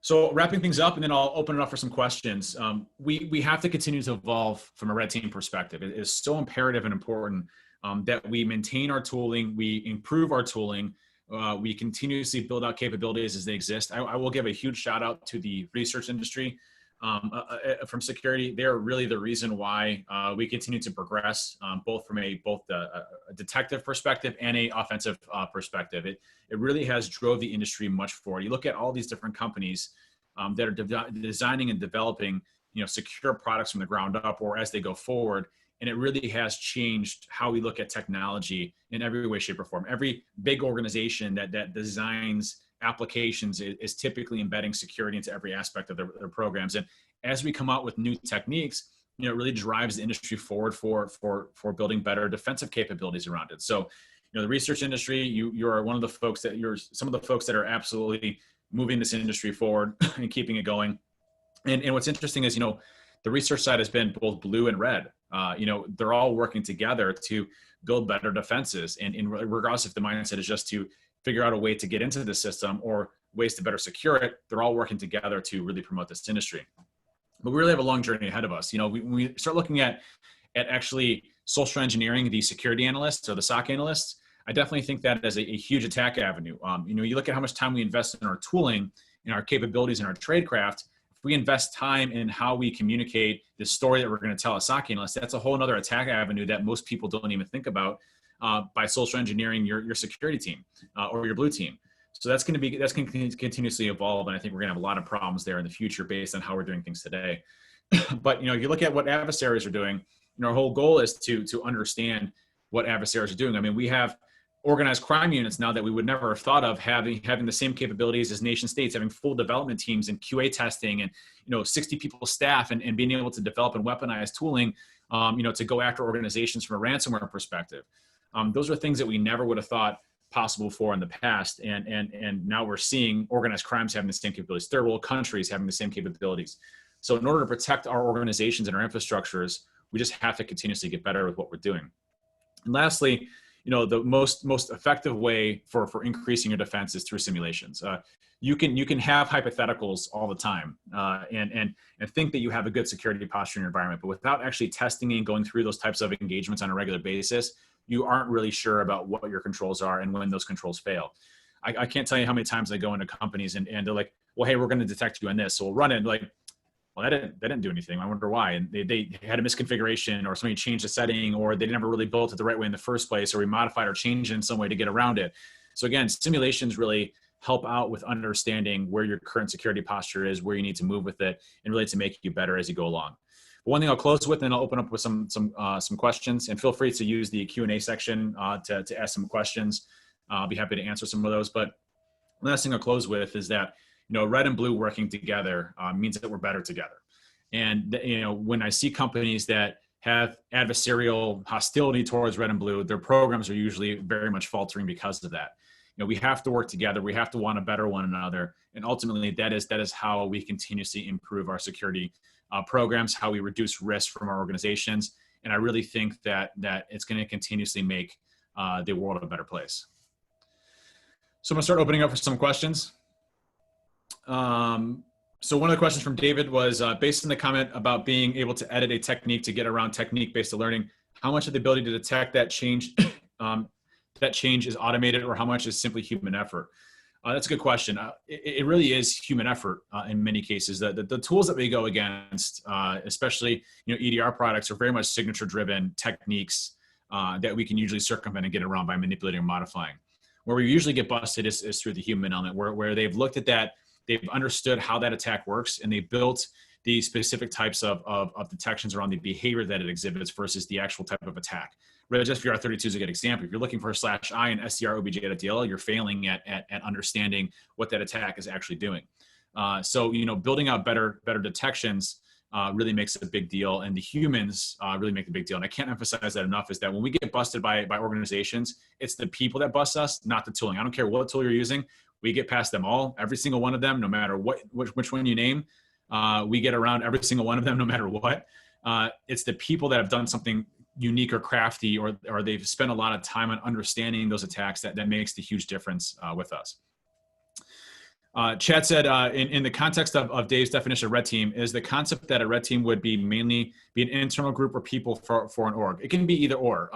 B: So wrapping things up, and then I'll open it up for some questions. We have to continue to evolve from a red team perspective. It is so imperative and important that we maintain our tooling, we improve our tooling, we continuously build out capabilities as they exist. I will give a huge shout out to the research industry from security. They are really the reason why we continue to progress, both from a detective perspective and a offensive perspective. It really has drove the industry much forward. You look at all these different companies that are designing and developing, secure products from the ground up or as they go forward. And it really has changed how we look at technology in every way, shape, or form. Every big organization that designs applications is typically embedding security into every aspect of their programs. And as we come out with new techniques, it really drives the industry forward for building better defensive capabilities around it. So, the research industry, you are one of the folks you're some of the folks that are absolutely moving this industry forward and keeping it going. And what's interesting is, the research side has been both blue and red. They're all working together to build better defenses. And regardless if the mindset is just to figure out a way to get into the system or ways to better secure it, they're all working together to really promote this industry. But we really have a long journey ahead of us. We start looking at actually social engineering the security analysts or the SOC analysts. I definitely think that as a huge attack avenue. You look at how much time we invest in our tooling, in our capabilities, in our tradecraft. If we invest time in how we communicate the story that we're going to tell a SOC analyst, that's a whole other attack avenue that most people don't even think about by social engineering your security team or your blue team. So that's going to continuously evolve. And I think we're going to have a lot of problems there in the future based on how we're doing things today. But, you look at what adversaries are doing, our whole goal is to understand what adversaries are doing. I mean, we have organized crime units now that we would never have thought of having the same capabilities as nation states, having full development teams and QA testing and, 60 people staff and being able to develop and weaponize tooling, to go after organizations from a ransomware perspective. Those are things that we never would have thought possible for in the past. And now we're seeing organized crimes having the same capabilities, third world countries having the same capabilities. So in order to protect our organizations and our infrastructures, we just have to continuously get better with what we're doing. And lastly, the most effective way for increasing your defense is through simulations. You can have hypotheticals all the time and think that you have a good security posture in your environment, but without actually testing and going through those types of engagements on a regular basis, you aren't really sure about what your controls are and when those controls fail. I can't tell you how many times I go into companies and they're like, well, hey, we're going to detect you on this. So we'll run it. Like, well, that didn't do anything. I wonder why. And they had a misconfiguration, or somebody changed the setting, or they never really built it the right way in the first place, or we modified or changed it in some way to get around it. So again, simulations really help out with understanding where your current security posture is, where you need to move with it, and really to make you better as you go along. But one thing I'll close with, and I'll open up with some questions, and feel free to use the Q&A section to ask some questions. I'll be happy to answer some of those. But the last thing I'll close with is that, red and blue working together means that we're better together. And, when I see companies that have adversarial hostility towards red and blue, their programs are usually very much faltering because of that. We have to work together. We have to want to better one another. And ultimately, that is how we continuously improve our security programs, how we reduce risk from our organizations. And I really think that it's going to continuously make the world a better place. So I'm going to start opening up for some questions. So one of the questions from David was, based on the comment about being able to edit a technique to get around technique-based learning, how much of the ability to detect that change is automated, or how much is simply human effort? That's a good question. It really is human effort in many cases. The tools that we go against, especially EDR products, are very much signature-driven techniques that we can usually circumvent and get around by manipulating or modifying. Where we usually get busted is through the human element, where they've looked at that, they've understood how that attack works, and they built the specific types of detections around the behavior that it exhibits versus the actual type of attack. Just VR32 is a good example. If you're looking for a /I and SDR OBJ.DLL, you're failing at understanding what that attack is actually doing. So building out better detections really makes a big deal, and the humans really make a big deal. And I can't emphasize that enough, is that when we get busted by organizations, it's the people that bust us, not the tooling. I don't care what tool you're using. We get past them all, every single one of them, no matter which one you name. We get around every single one of them, no matter what. It's the people that have done something unique or crafty, or they've spent a lot of time on understanding those attacks that makes the huge difference with us. Chad said, in the context of Dave's definition of red team, is the concept that a red team would be mainly an internal group or people for an org. It can be either or.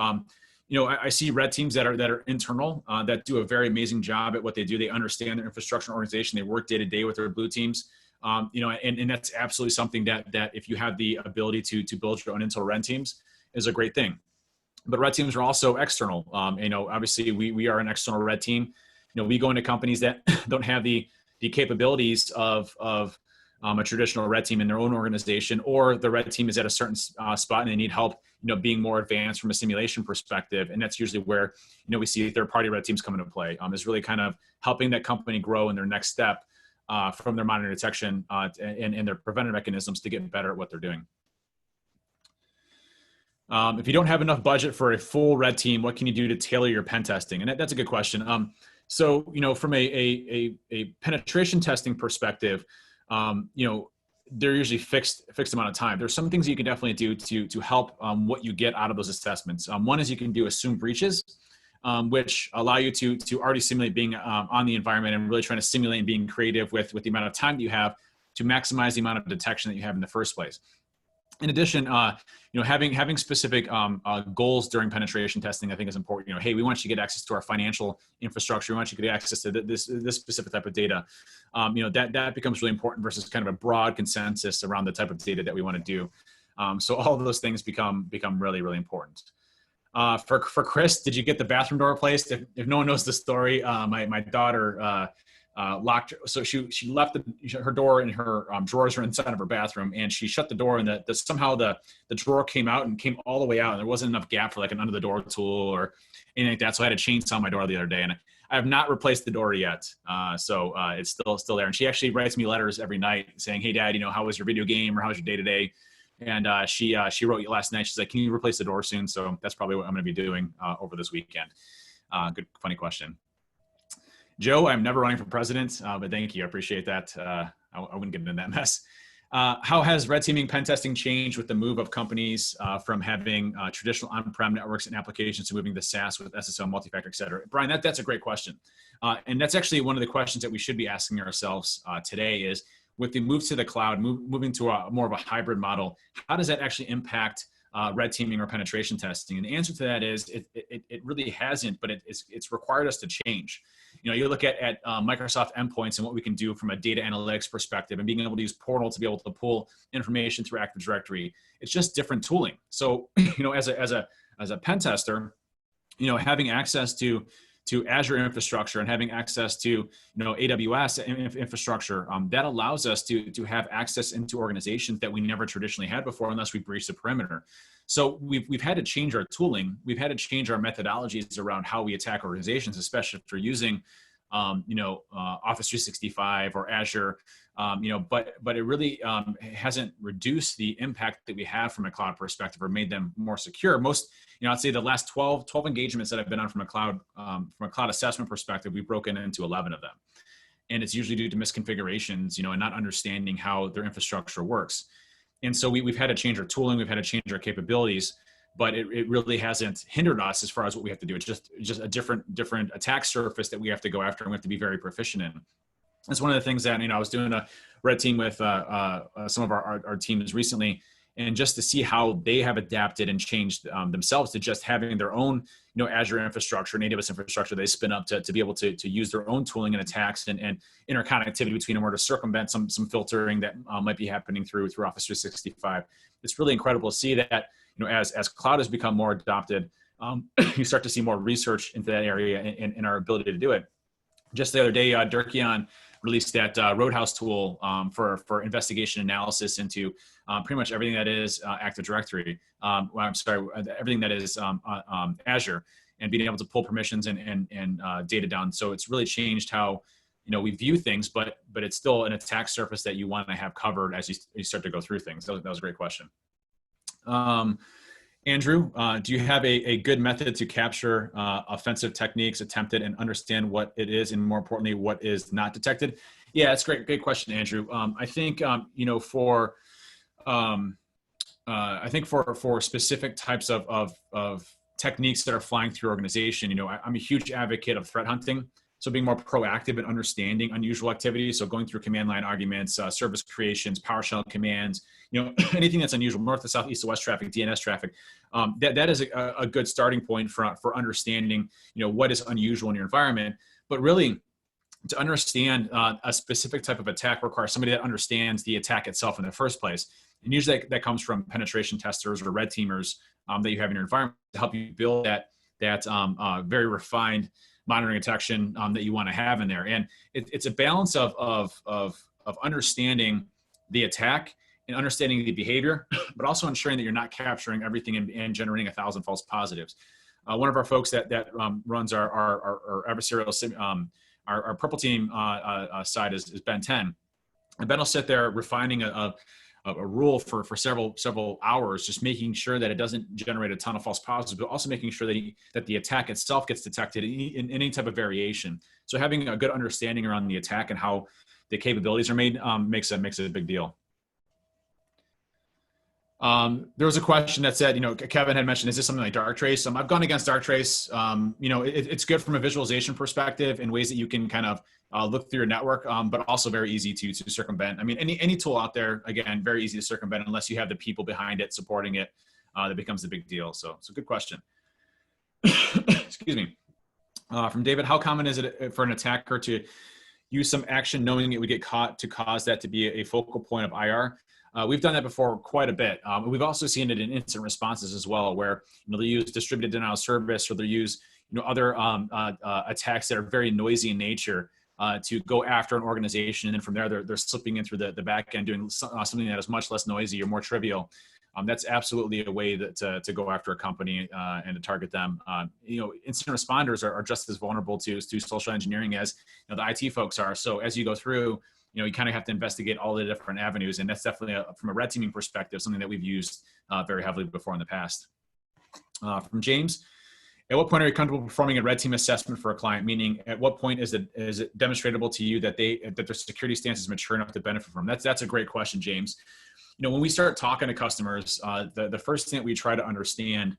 B: I see red teams that are internal, that do a very amazing job at what they do. They understand their infrastructure and organization. They work day to day with their blue teams. And that's absolutely something that if you have the ability to build your own internal red teams, is a great thing. But red teams are also external. Obviously we are an external red team. We go into companies that don't have the capabilities of a traditional red team in their own organization, or the red team is at a certain spot and they need help, being more advanced from a simulation perspective. And that's usually where, we see third-party red teams come into play. Is really kind of helping that company grow in their next step from their monitoring detection and their preventative mechanisms to get better at what they're doing. If you don't have enough budget for a full red team, what can you do to tailor your pen testing? And that's a good question. So, from a penetration testing perspective, they're usually fixed amount of time. There's some things you can definitely do to help what you get out of those assessments. One is you can do assumed breaches, which allow you to already simulate being on the environment and really trying to simulate and being creative with the amount of time that you have to maximize the amount of detection that you have in the first place. In addition, having specific goals during penetration testing, I think is important. Hey, we want you to get access to our financial infrastructure. We want you to get access to this specific type of data. That becomes really important versus kind of a broad consensus around the type of data that we want to do. So all of those things become really, really important. For Chris, did you get the bathroom door replaced? If no one knows the story, my daughter locked. So she left her door and her drawers are inside of her bathroom, and she shut the door, and somehow the drawer came out and came all the way out, and there wasn't enough gap for like an under the door tool or anything like that. So I had to chainsaw my door the other day, and I have not replaced the door yet. So it's still there. And she actually writes me letters every night saying, "Hey Dad, how was your video game, or how was your day today?" And she wrote you last night. She's like, "Can you replace the door soon?" So that's probably what I'm going to be doing over this weekend. Good, funny question. Joe, I'm never running for president, but thank you. I appreciate that. I wouldn't get into that mess. How has red teaming pen testing changed with the move of companies from having traditional on-prem networks and applications to moving to SaaS with SSO, multi-factor, et cetera? Brian, that's a great question. And that's actually one of the questions that we should be asking ourselves today is, with the move to the cloud, moving to more of a hybrid model, how does that actually impact red teaming or penetration testing? And the answer to that is it really hasn't, but it's required us to change. You look at Microsoft endpoints and what we can do from a data analytics perspective, and being able to use Portal to be able to pull information through Active Directory. It's just different tooling. So, as a pen tester, having access to Azure infrastructure and having access to AWS infrastructure, that allows us to have access into organizations that we never traditionally had before, unless we breach the perimeter. So we've had to change our tooling. We've had to change our methodologies around how we attack organizations, especially if we're using Office 365 or Azure, but it really hasn't reduced the impact that we have from a cloud perspective or made them more secure. Most, I'd say the last 12 engagements that I've been on from a cloud assessment perspective, we've broken into 11 of them. And it's usually due to misconfigurations, and not understanding how their infrastructure works. And so we've had to change our tooling, we've had to change our capabilities, but it really hasn't hindered us as far as what we have to do. It's just a different attack surface that we have to go after and we have to be very proficient in. That's one of the things that, I was doing a red team with some of our teams recently, and just to see how they have adapted and changed themselves to just having their own, Azure infrastructure and AWS infrastructure they spin up to be able to use their own tooling and attacks and interconnectivity between them, or to circumvent some filtering that might be happening through Office 365. It's really incredible to see that, as cloud has become more adopted, you start to see more research into that area and our ability to do it. Just the other day, Durkion released that Roadhouse tool for investigation analysis into pretty much everything that is Active Directory. Everything that is Azure, and being able to pull permissions and data down. So it's really changed how we view things, but it's still an attack surface that you want to have covered as you start to go through things. That was a great question. Andrew, do you have a good method to capture offensive techniques attempted and understand what it is, and more importantly, what is not detected? Yeah, that's great question, Andrew. I think for specific types of techniques that are flying through organization, I'm a huge advocate of threat hunting. So being more proactive in understanding unusual activities. So going through command line arguments, service creations, PowerShell commands, anything that's unusual, north to south, east to west traffic, DNS traffic. That is a good starting point for understanding, what is unusual in your environment. But really, to understand a specific type of attack requires somebody that understands the attack itself in the first place. And usually that comes from penetration testers or red teamers that you have in your environment to help you build that very refined monitoring detection that you want to have in there. And it's a balance of understanding the attack and understanding the behavior, but also ensuring that you're not capturing everything and generating 1,000 false positives. One of our folks that runs our adversarial, our purple team side is Ben 10. And Ben will sit there refining a rule for several hours, just making sure that it doesn't generate a ton of false positives, but also making sure that the attack itself gets detected in any type of variation. So having a good understanding around the attack and how the capabilities are made makes it a big deal. There was a question that said, Kevin had mentioned, is this something like Darktrace? I've gone against Darktrace. It's good from a visualization perspective in ways that you can kind of look through your network, but also very easy to circumvent. I mean, any tool out there, again, very easy to circumvent unless you have the people behind it supporting it. That becomes a big deal. So it's a good question. Excuse me. From David, how common is it for an attacker to use some action knowing it would get caught to cause that to be a focal point of IR? We've done that before quite a bit. We've also seen it in instant responses as well, where they use distributed denial of service, or they use other attacks that are very noisy in nature to go after an organization, and then from there they're slipping in through the back end, doing something that is much less noisy or more trivial. That's absolutely a way to go after a company and to target them. Incident responders are just as vulnerable to social engineering as the IT folks are. So as you go through, you kind of have to investigate all the different avenues. And that's definitely, from a red teaming perspective, something that we've used very heavily before in the past. From James, at what point are you comfortable performing a red team assessment for a client? Meaning, at what point is it demonstrable to you that their security stance is mature enough to benefit from? That's a great question, James. When we start talking to customers, the first thing that we try to understand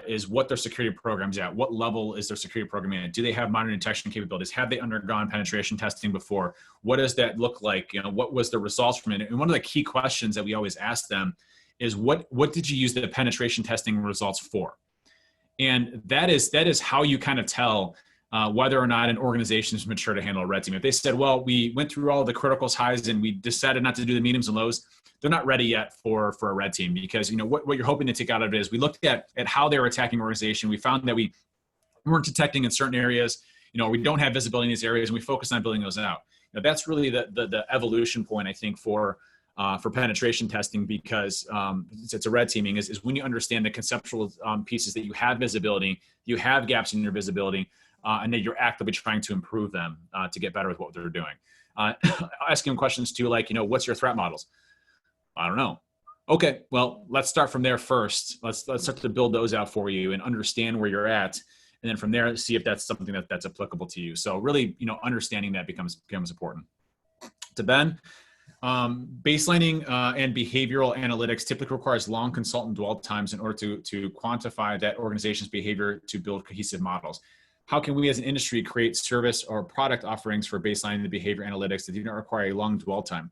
B: is what their security program's at. What level is their security program at? Do they have monitoring detection capabilities? Have they undergone penetration testing before? What does that look like? What was the results from it? And one of the key questions that we always ask them is, what did you use the penetration testing results for? And that is how you kind of tell whether or not an organization is mature to handle a red team. If they said, well, we went through all the criticals, highs, and we decided not to do the mediums and lows, they're not ready yet for a red team, because what you're hoping to take out of it is we looked at how they were attacking organization. We found that we weren't detecting in certain areas, we don't have visibility in these areas, and we focused on building those out. That's really the evolution point, I think, for penetration testing, because it's a red teaming is when you understand the conceptual pieces, that you have visibility, you have gaps in your visibility, and that you're actively trying to improve them to get better with what they're doing. Asking them questions too, like, what's your threat models? I don't know. Okay, well, let's start from there first. Let's start to build those out for you and understand where you're at. And then from there, see if that's something that's applicable to you. So really, understanding that becomes important. To Ben, baselining and behavioral analytics typically requires long consultant dwell times in order to quantify that organization's behavior to build cohesive models. How can we as an industry create service or product offerings for baselining the behavior analytics that do not require a long dwell time?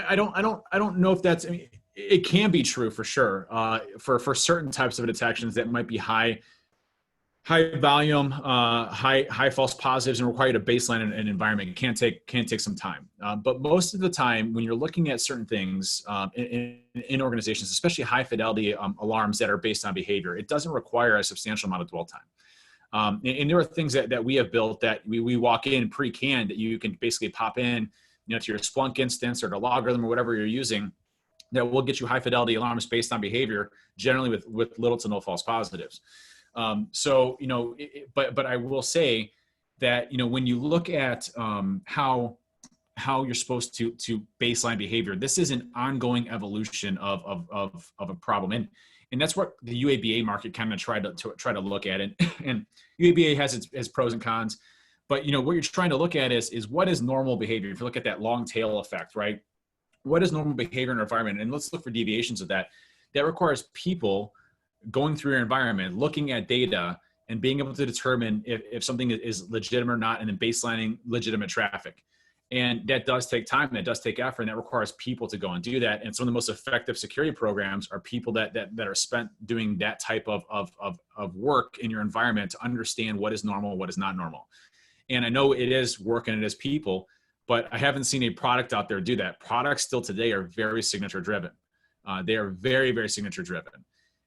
B: I don't know if that's, it can be true for sure, for certain types of detections that might be high volume, high false positives, and require you to baseline an environment. It can take some time. But most of the time, when you're looking at certain things in organizations, especially high fidelity alarms that are based on behavior, it doesn't require a substantial amount of dwell time. And there are things that we have built that we walk in pre-canned, that you can basically pop in, to your Splunk instance or the logarithm or whatever you're using, that will get you high fidelity alarms based on behavior, generally with little to no false positives. But I will say that, when you look at how you're supposed to baseline behavior, this is an ongoing evolution of a problem. And that's what the UABA market kind of tried to look at it. And UABA has its pros and cons. But what you're trying to look at is what is normal behavior. If you look at that long tail effect, right? What is normal behavior in our environment? And let's look for deviations of that. That requires people going through your environment, looking at data, and being able to determine if something is legitimate or not, and then baselining legitimate traffic. And that does take time, that does take effort, and that requires people to go and do that. And some of the most effective security programs are people that are spent doing that type of work in your environment to understand what is normal, what is not normal. And I know it is work and it is people, but I haven't seen a product out there do that. Products still today are very signature driven. They are very, very signature driven.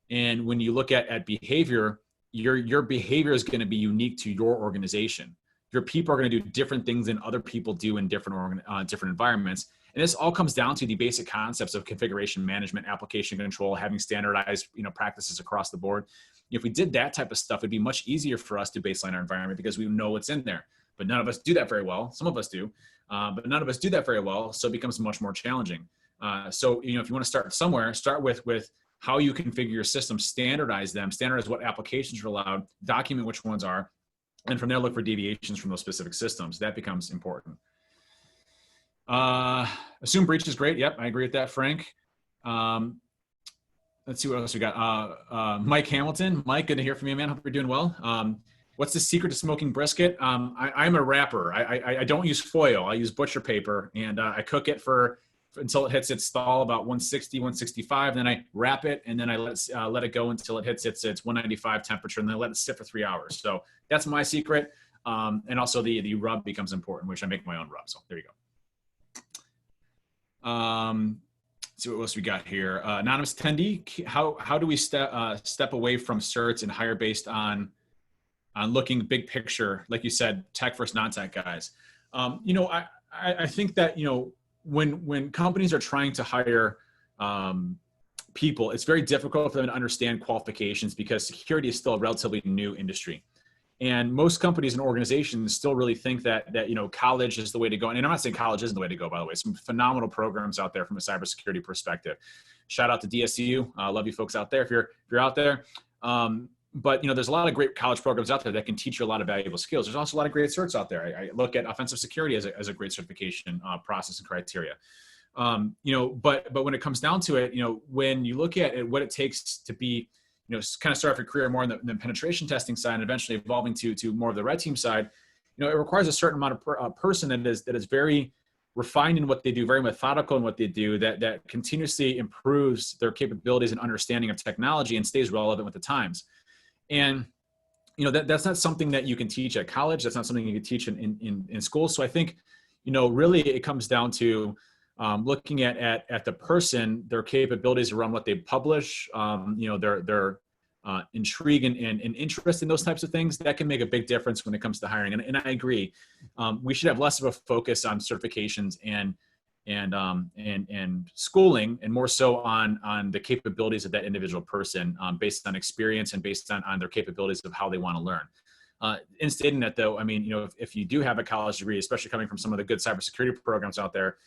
B: And when you look at behavior, your behavior is going to be unique to your organization. Your people are going to do different things than other people do in different environments. And this all comes down to the basic concepts of configuration management, application control, having standardized practices across the board. If we did that type of stuff, it'd be much easier for us to baseline our environment because we know what's in there. But none of us do that very well. Some of us do, but none of us do that very well. So it becomes much more challenging. So if you want to start somewhere, start with how you configure your system, standardize them, standardize what applications are allowed, document which ones are, and from there look for deviations from those specific systems. That becomes important. Assume breach is great. Yep, I agree with that, Frank. Let's see what else we got. Mike Hamilton. Mike, good to hear from you, man. Hope you're doing well. What's the secret to smoking brisket? I'm a wrapper. I don't use foil. I use butcher paper, and I cook it until it hits its stall about 160, 165. Then I wrap it, and then I let it go until it hits its 195 temperature, and then I let it sit for 3 hours. So that's my secret. And also the rub becomes important, which I make my own rub. So there you go. Let's see what else we got here. Anonymous attendee, how do we step away from certs and hire based on looking big picture, like you said, tech versus non-tech guys? I think that, when companies are trying to hire people, it's very difficult for them to understand qualifications because security is still a relatively new industry. And most companies and organizations still really think that college is the way to go. And I'm not saying college isn't the way to go, by the way. Some phenomenal programs out there from a cybersecurity perspective. Shout out to DSU. I love you folks out there if you're out there. But there's a lot of great college programs out there that can teach you a lot of valuable skills. There's also a lot of great certs out there. I look at offensive security as a great certification process and criteria. But when it comes down to it, when you look at what it takes to be, kind of start off your career more in the penetration testing side and eventually evolving to more of the red team side, it requires a certain amount of person that is very refined in what they do, very methodical in what they do, that continuously improves their capabilities and understanding of technology and stays relevant with the times. And, that's not something that you can teach at college. That's not something you can teach in school. So I think, really it comes down to looking at the person, their capabilities around what they publish, their intrigue and interest in those types of things. That can make a big difference when it comes to hiring. And I agree. We should have less of a focus on certifications and schooling, and more so on the capabilities of that individual person, based on experience and based on their capabilities of how they want to learn. In stating that, though, I mean, if you do have a college degree, especially coming from some of the good cybersecurity programs out there,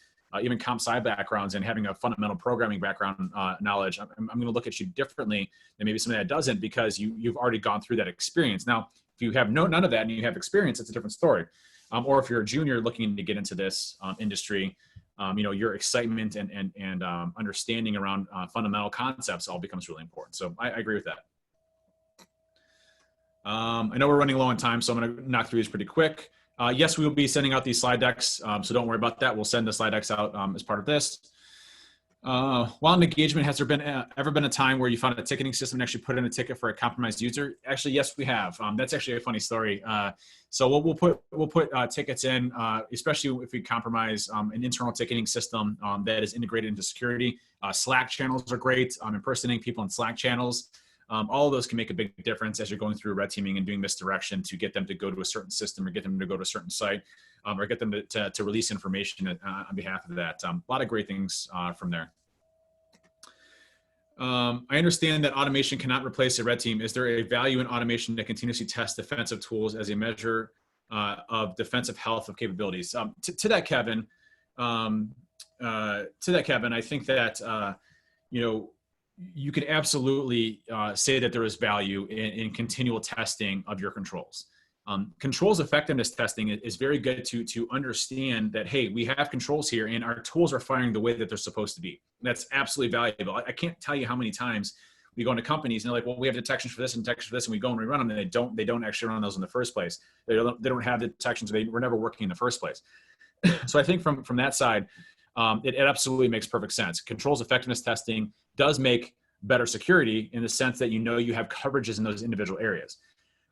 B: even comp sci backgrounds, and having a fundamental programming background knowledge, I'm going to look at you differently than maybe somebody that doesn't, because you've already gone through that experience. Now, if you have none of that and you have experience, it's a different story. Or if you're a junior looking to get into this industry, your excitement and understanding around fundamental concepts all becomes really important. So I agree with that. I know we're running low on time, so I'm going to knock through these pretty quick. Yes, we will be sending out these slide decks, so don't worry about that. We'll send the slide decks out as part of this. While in engagement, has there ever been a time where you found a ticketing system and actually put in a ticket for a compromised user? Actually, yes, we have. That's actually a funny story. So we'll put tickets in, especially if we compromise an internal ticketing system that is integrated into security. Slack channels are great. Impersonating people in Slack channels. All of those can make a big difference as you're going through red teaming and doing misdirection to get them to go to a certain system, or get them to go to a certain site, or get them to release information on behalf of that. A lot of great things from there. I understand that automation cannot replace a red team. Is there a value in automation that continuously tests defensive tools as a measure of defensive health of capabilities? To that, Kevin, I think that, you could absolutely say that there is value in continual testing of your controls. Controls effectiveness testing is very good to understand that, hey, we have controls here and our tools are firing the way that they're supposed to be. That's absolutely valuable. I can't tell you how many times we go into companies and they're like, well, we have detections for this and detections for this, and we go and we run them, and they don't actually run those in the first place. They don't have the detections. They were never working in the first place. So I think from that side, it absolutely makes perfect sense. Controls effectiveness testing does make better security in the sense that you have coverages in those individual areas.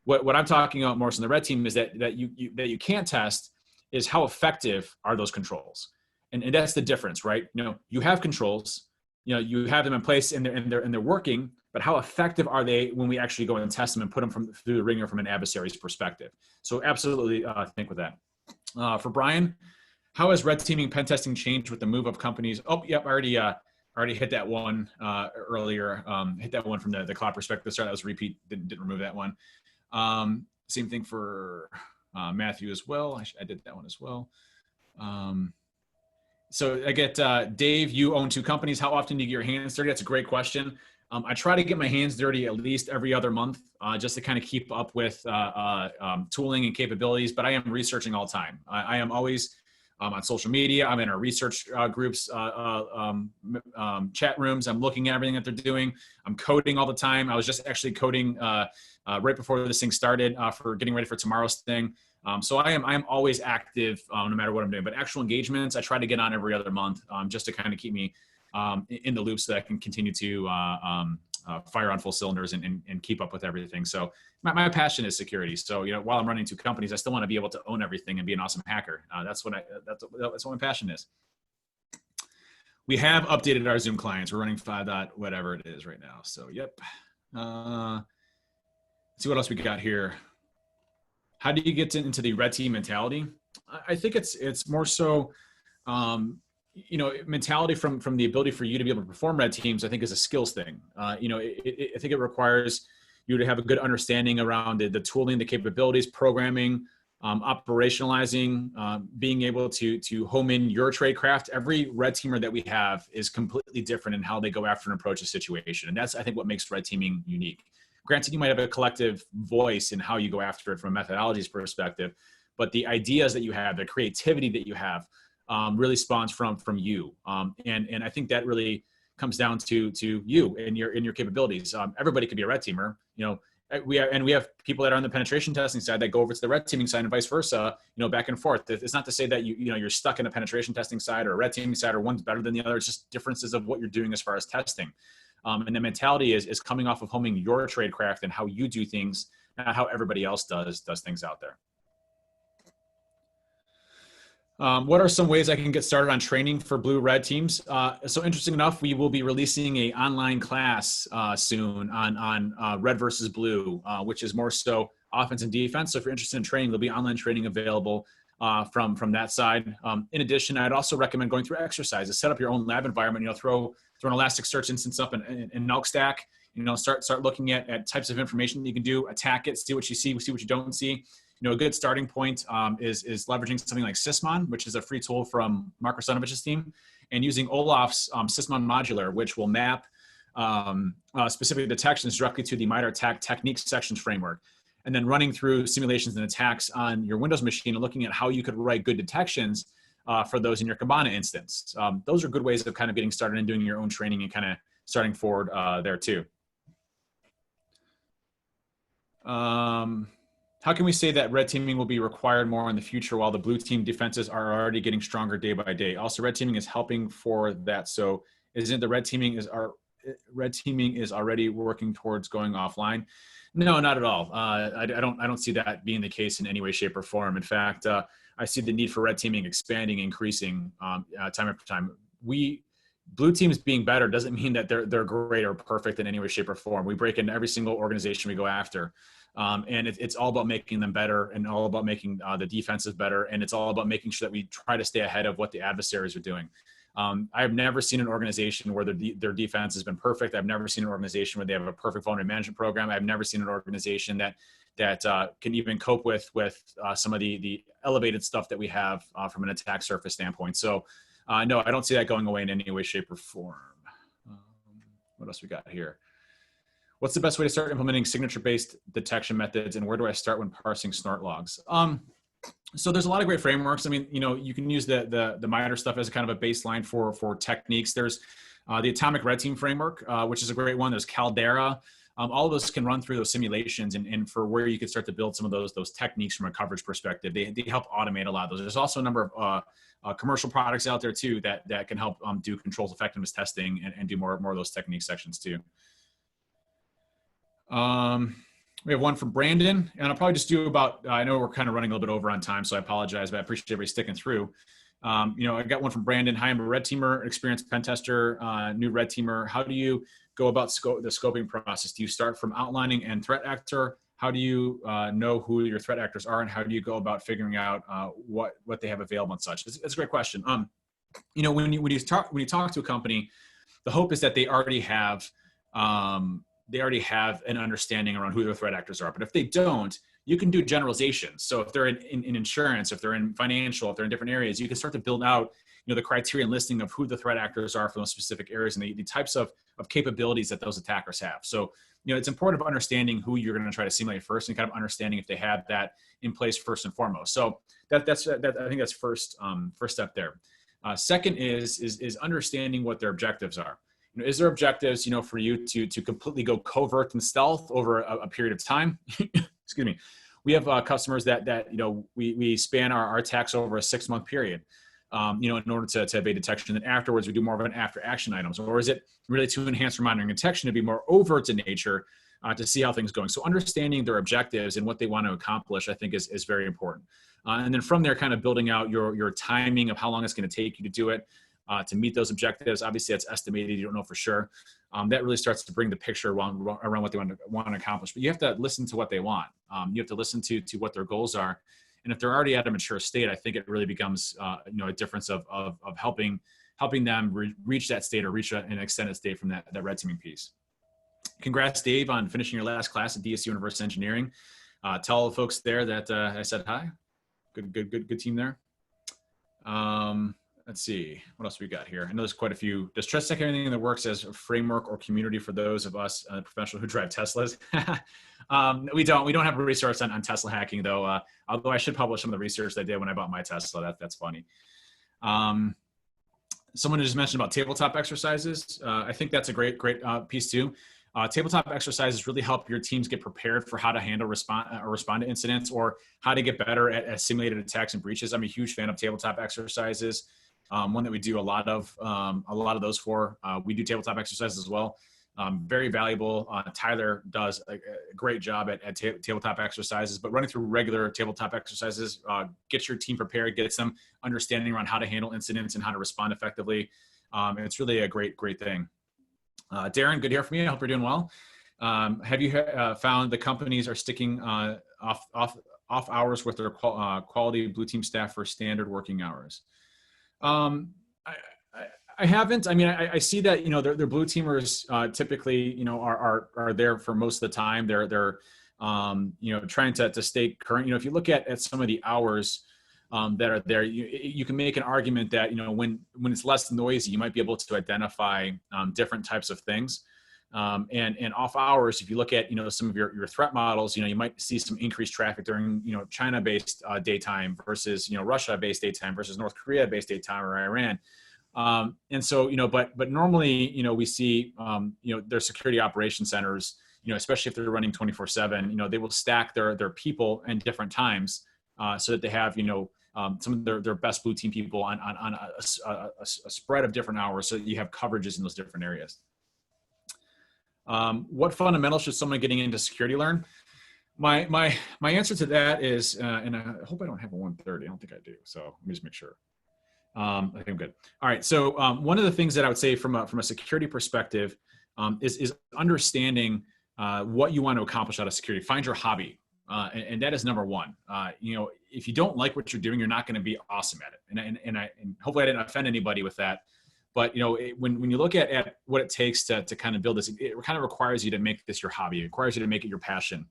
B: What I'm talking about more so in the red team is that you can't test is how effective are those controls, and that's the difference, right? You have controls, you have them in place and they're working, but how effective are they when we actually go and test them and put them through the ringer from an adversary's perspective? So absolutely think with that. For Brian, how has red teaming pen testing changed with the move of companies? Oh, yep, I already hit that one earlier. Hit that one from the cloud perspective. Sorry, that was a repeat. Didn't remove that one. Same thing for Matthew as well. I did that one as well. So I get Dave, you own 2 companies. How often do you get your hands dirty? That's a great question. I try to get my hands dirty at least every other month, just to kind of keep up with tooling and capabilities, but I am researching all the time. I am always on social media. I'm in our research groups, chat rooms. I'm looking at everything that they're doing. I'm coding all the time. I was just actually coding right before this thing started for getting ready for tomorrow's thing. So I am always active no matter what I'm doing. But actual engagements, I try to get on every other month just to kind of keep me in the loop so that I can continue to fire on full cylinders and keep up with everything. So my passion is security. So, while I'm running 2 companies, I still want to be able to own everything and be an awesome hacker. That's what my passion is. We have updated our Zoom clients. We're running 5. Whatever it is right now. So, yep. Let's see what else we got here. How do you get into the red team mentality? I think it's more so, mentality from the ability for you to be able to perform red teams, I think is a skills thing. I think it requires you to have a good understanding around the tooling, the capabilities, programming, operationalizing, being able to home in your trade craft. Every red teamer that we have is completely different in how they go after and approach a situation. And that's, I think, what makes red teaming unique. Granted, you might have a collective voice in how you go after it from a methodologies perspective, but the ideas that you have, the creativity that you have, really spawns from you. And I think that really comes down to you and your capabilities. Everybody could be a red teamer. We have people that are on the penetration testing side that go over to the red teaming side and vice versa, back and forth. It's not to say that you're stuck in a penetration testing side or a red teaming side, or one's better than the other. It's just differences of what you're doing as far as testing. And the mentality is coming off of homing your trade craft and how you do things not how everybody else does things out there. What are some ways I can get started on training for blue-red teams? So interesting enough, we will be releasing a online class soon on red versus blue, which is more so offense and defense. So if you're interested in training, there'll be online training available from that side. In addition, I'd also recommend going through exercises. Set up your own lab environment. Throw an Elasticsearch instance up in Nelk Stack. Start looking at types of information that you can do. Attack it. See what you see. See what you don't see. A good starting point is leveraging something like Sysmon, which is a free tool from Mark Rusanovich's team, and using Olaf's Sysmon modular, which will map specific detections directly to the MITRE ATT&CK techniques sections framework, and then running through simulations and attacks on your Windows machine and looking at how you could write good detections for those in your Kibana instance. Those are good ways of kind of getting started and doing your own training and kind of starting forward there too. How can we say that red teaming will be required more in the future while the blue team defenses are already getting stronger day by day? Also, red teaming is helping for that. So isn't the red teaming is already working towards going offline? No, not at all. I don't see that being the case in any way, shape, or form. In fact, I see the need for red teaming expanding, increasing time after time. Blue teams being better doesn't mean that they're great or perfect in any way, shape, or form. We break into every single organization we go after. And it's all about making them better and all about making the defenses better. And it's all about making sure that we try to stay ahead of what the adversaries are doing. I've never seen an organization where their defense has been perfect. I've never seen an organization where they have a perfect vulnerability management program. I've never seen an organization that can even cope with some of the elevated stuff that we have from an attack surface standpoint. So no, I don't see that going away in any way, shape, or form. What else we got here? What's the best way to start implementing signature-based detection methods, and where do I start when parsing snort logs? So there's a lot of great frameworks. I mean, you can use the MITRE stuff as kind of a baseline for techniques. There's the Atomic Red Team framework, which is a great one. There's Caldera. All of those can run through those simulations and for where you can start to build some of those techniques from a coverage perspective. They help automate a lot of those. There's also a number of commercial products out there too that can help do controls effectiveness testing and do more of those technique sections too. We have one from Brandon, and I'll probably just do about, I know we're kind of running a little bit over on time, so I apologize, but I appreciate everybody sticking through. I got one from Brandon. Hi, I'm a red teamer, experienced pen tester, new red teamer. How do you go about the scoping process? Do you start from outlining and threat actor? How do you know who your threat actors are, and how do you go about figuring out what they have available and such? It's a great question. When you talk to a company, the hope is that they already have an understanding around who their threat actors are. But if they don't, you can do generalizations. So if they're in insurance, if they're in financial, if they're in different areas, you can start to build out, the criteria and listing of who the threat actors are for those specific areas and the types of capabilities that those attackers have. So, it's important of understanding who you're going to try to simulate first and kind of understanding if they have that in place first and foremost. So that's I think that's first step there. Second is understanding what their objectives are. Is there objectives, for you to completely go covert and stealth over a period of time? Excuse me. We have customers that we span our attacks over a 6-month period, in order to evade detection. And afterwards, we do more of an after action items. Or is it really to enhance our monitoring and detection to be more overt in nature to see how things are going? So understanding their objectives and what they want to accomplish, I think is very important. And then from there, kind of building out your timing of how long it's going to take you to do it. To meet those objectives. Obviously, that's estimated. You don't know for sure. That really starts to bring the picture around what they want to accomplish. But you have to listen to what they want. You have to listen to what their goals are. And if they're already at a mature state, I think it really becomes a difference of helping them reach that state or reach an extended state from that red teaming piece. Congrats, Dave, on finishing your last class at DSU Universe Engineering. Tell all the folks there that I said hi. Good team there. Let's see, what else we got here? I know there's quite a few. Does TrustSec have anything that works as a framework or community for those of us professionals who drive Teslas? We don't have a resource on Tesla hacking though. Although I should publish some of the research I did when I bought my Tesla. That's funny. Someone just mentioned about tabletop exercises. I think that's a great piece too. Tabletop exercises really help your teams get prepared for how to handle respond to incidents or how to get better at simulated attacks and breaches. I'm a huge fan of tabletop exercises. One that we do a lot of those for. We do tabletop exercises as well. Very valuable. Tyler does a great job at tabletop exercises, but running through regular tabletop exercises gets your team prepared, gets them understanding around how to handle incidents and how to respond effectively. And it's really a great thing. Darren, good to hear from you. I hope you're doing well. Have you found the companies are sticking off hours with their quality blue team staff for standard working hours? I haven't. I mean, I see that, their blue teamers typically, are there for most of the time. They're trying to stay current. If you look at some of the hours that are there, you can make an argument that, when it's less noisy, you might be able to identify different types of things. And off hours, if you look at, some of your threat models, you might see some increased traffic during, China-based daytime versus, Russia-based daytime versus North Korea-based daytime or Iran. And so, but normally, we see, their security operation centers, especially if they're running 24/7, they will stack their people in different times so that they have, some of their best blue team people on a spread of different hours so that you have coverages in those different areas. What fundamentals should someone getting into security learn? My answer to that is, and I hope I don't have a 1:30. I don't think I do. So let me just make sure. I think I'm good. All right. So one of the things that I would say from a security perspective is understanding what you want to accomplish out of security. Find your hobby. And that is number one. If you don't like what you're doing, you're not going to be awesome at it. And hopefully I didn't offend anybody with that. But when you look at what it takes to kind of build this, it kind of requires you to make this your hobby. It requires you to make it your passion.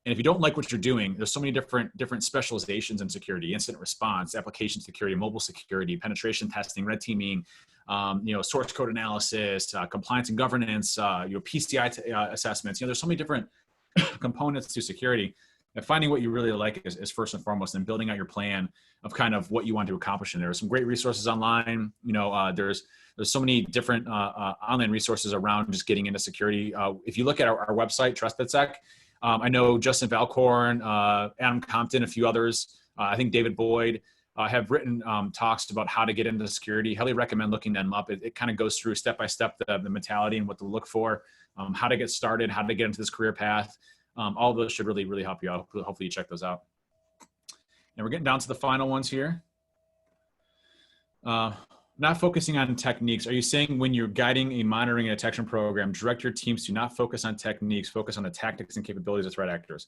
B: And if you don't like what you're doing, there's so many different specializations in security: incident response, application security, mobile security, penetration testing, red teaming, source code analysis, compliance and governance, PCI assessments. There's so many different components to security. And finding what you really like is first and foremost, and building out your plan of kind of what you want to accomplish. And there are some great resources online. There's so many different online resources around just getting into security. If you look at our website, TrustedSec, I know Justin Valcorn, Adam Compton, a few others, I think David Boyd have written talks about how to get into security. Highly recommend looking them up. It kind of goes through step by step the mentality and what to look for, how to get started, how to get into this career path. All of those should really help you out. Hopefully you check those out. And we're getting down to the final ones here. Not focusing on techniques. Are you saying when you're guiding a monitoring and detection program, direct your teams to not focus on techniques, focus on the tactics and capabilities of threat actors?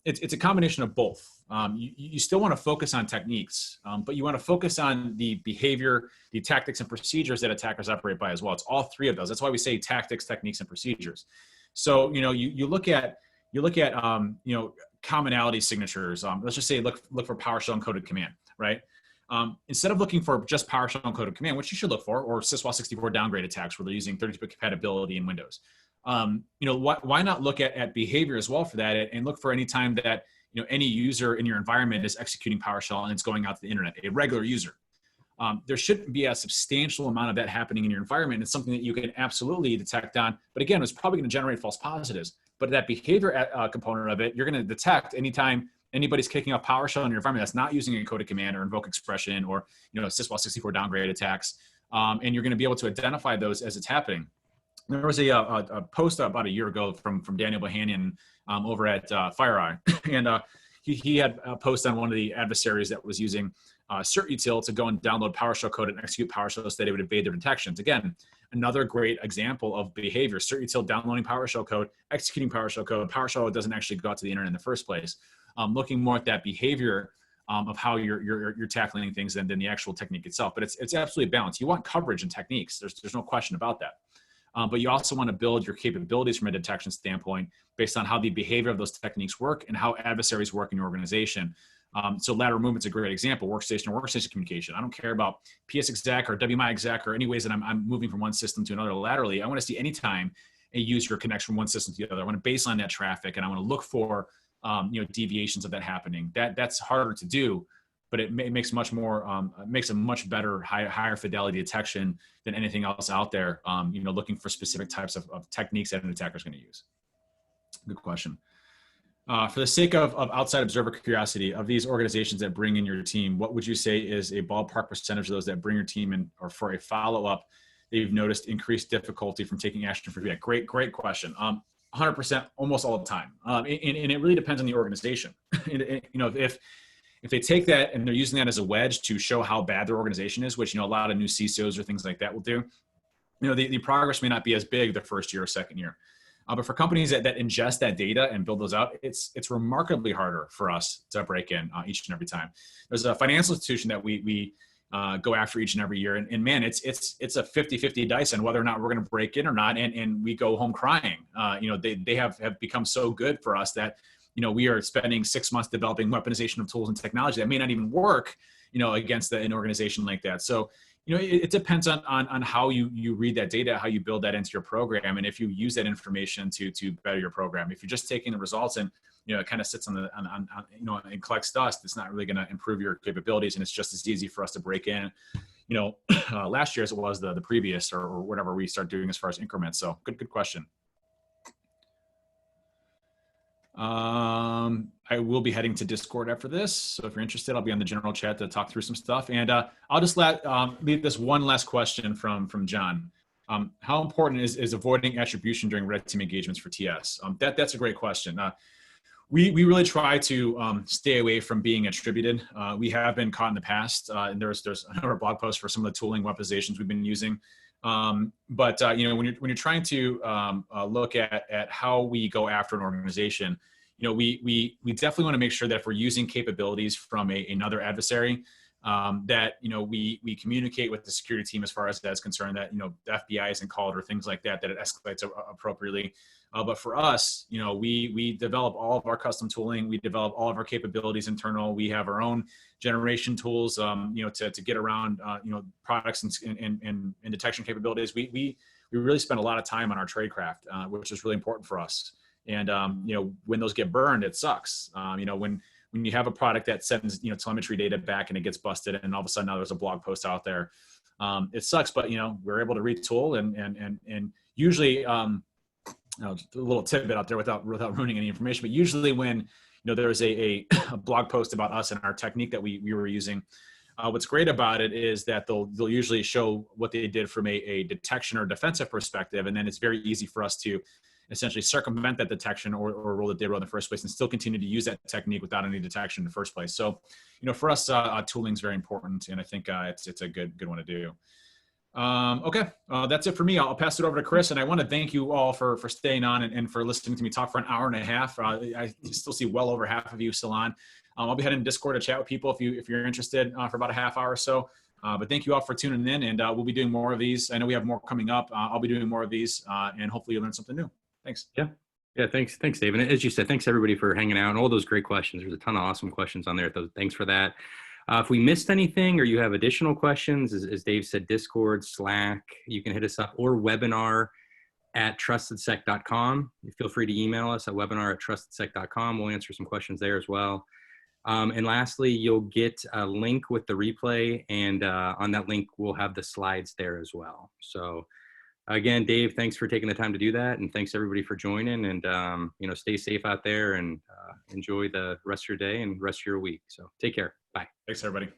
B: It's a combination of both. You still want to focus on techniques, but you want to focus on the behavior, the tactics and procedures that attackers operate by as well. It's all three of those. That's why we say tactics, techniques, and procedures. So, you look at commonality signatures. Let's just say look for PowerShell encoded command, right? Instead of looking for just PowerShell encoded command, which you should look for, or SysWall64 downgrade attacks where they're using 32-bit compatibility in Windows. Why not look at behavior as well for that, and look for any time that any user in your environment is executing PowerShell and it's going out to the internet, a regular user. There shouldn't be a substantial amount of that happening in your environment. It's something that you can absolutely detect on, but again, it's probably going to generate false positives. But that behavior component of it, you're going to detect anytime anybody's kicking off PowerShell in your environment that's not using encoded command or invoke expression or SysWall64 downgrade attacks, and you're going to be able to identify those as it's happening. There was a post about a year ago from Daniel Bohannon over at FireEye, and he had a post on one of the adversaries that was using CertUtil to go and download PowerShell code and execute PowerShell so that it would evade their detections. Again, another great example of behavior: CertUtil downloading PowerShell code, executing PowerShell code. PowerShell doesn't actually go out to the internet in the first place. Looking more at that behavior of how you're tackling things than the actual technique itself. But it's absolutely balanced. You want coverage and techniques. There's no question about that. But you also want to build your capabilities from a detection standpoint based on how the behavior of those techniques work and how adversaries work in your organization. So lateral movement's a great example: workstation communication. I don't care about PS exec or WMI exec or any ways that I'm moving from one system to another laterally. I want to see any time a user connects from one system to the other. I want to baseline that traffic, and I want to look for deviations of that happening. That's harder to do, but it makes much more makes a much better higher fidelity detection than anything else out there. Looking for specific types of techniques that an attacker is going to use. Good question. For the sake of outside observer curiosity, of these organizations that bring in your team, what would you say is a ballpark percentage of those that bring your team in or for a follow-up they've noticed increased difficulty from taking action for feedback. Great question. 100% almost all the time. And it really depends on the organization. If they take that and they're using that as a wedge to show how bad their organization is, which, a lot of new CISOs or things like that will do, the progress may not be as big the first year or second year. But for companies that ingest that data and build those out, it's remarkably harder for us to break in each and every time. There's a financial institution that we go after each and every year. And man, it's a 50-50 dice on whether or not we're going to break in or not. And we go home crying. They have become so good for us that, we are spending 6 months developing weaponization of tools and technology that may not even work, against an organization like that. So, it depends on how you read that data, how you build that into your program. And if you use that information to better your program. If you're just taking the results and, it kind of sits on and collects dust, it's not really going to improve your capabilities. And it's just as easy for us to break in, last year as it was the previous or whatever we start doing as far as increments. So good question. I will be heading to Discord after this. So if you're interested, I'll be on the general chat to talk through some stuff. And I'll just leave this one last question from John. How important is avoiding attribution during red team engagements for TS? That's a great question. We really try to stay away from being attributed. We have been caught in the past, and there's a number of blog posts for some of the tooling weaponizations we've been using. But when you're trying to look at how we go after an organization, we definitely want to make sure that if we're using capabilities from another adversary, that we communicate with the security team as far as that's concerned, that the FBI isn't called or things like that, that it escalates appropriately. But for us, we develop all of our custom tooling, we develop all of our capabilities internal. We have our own generation tools, to get around products and detection capabilities. We really spend a lot of time on our tradecraft, which is really important for us. And when those get burned, it sucks. When you have a product that sends telemetry data back and it gets busted, and all of a sudden now there's a blog post out there, it sucks. But we're able to retool and usually a little tidbit out there without ruining any information. But usually when there's a blog post about us and our technique that we were using, what's great about it is that they'll usually show what they did from a detection or defensive perspective, and then it's very easy for us to essentially circumvent that detection or roll that they wrote in the first place and still continue to use that technique without any detection in the first place. So, for us, tooling is very important, and I think it's a good one to do. Okay, that's it for me. I'll pass it over to Chris, and I want to thank you all for staying on and for listening to me talk for an hour and a half. I still see well over half of you still on. I'll be heading to Discord to chat with people if you're interested for about a half hour or so. But thank you all for tuning in, and we'll be doing more of these. I know we have more coming up. I'll be doing more of these, and hopefully you'll learn something new. Thanks.
A: Yeah. Thanks, Dave. And as you said, thanks everybody for hanging out and all those great questions. There's a ton of awesome questions on there. Thanks for that. If we missed anything or you have additional questions, as Dave said, Discord, Slack, you can hit us up, or webinar@trustedsec.com. Feel free to email us at webinar@trustedsec.com. We'll answer some questions there as well. And lastly, you'll get a link with the replay, and on that link, we'll have the slides there as well. So again, Dave, thanks for taking the time to do that. And thanks everybody for joining, and stay safe out there, and enjoy the rest of your day and rest of your week. So take care. Bye.
B: Thanks, everybody.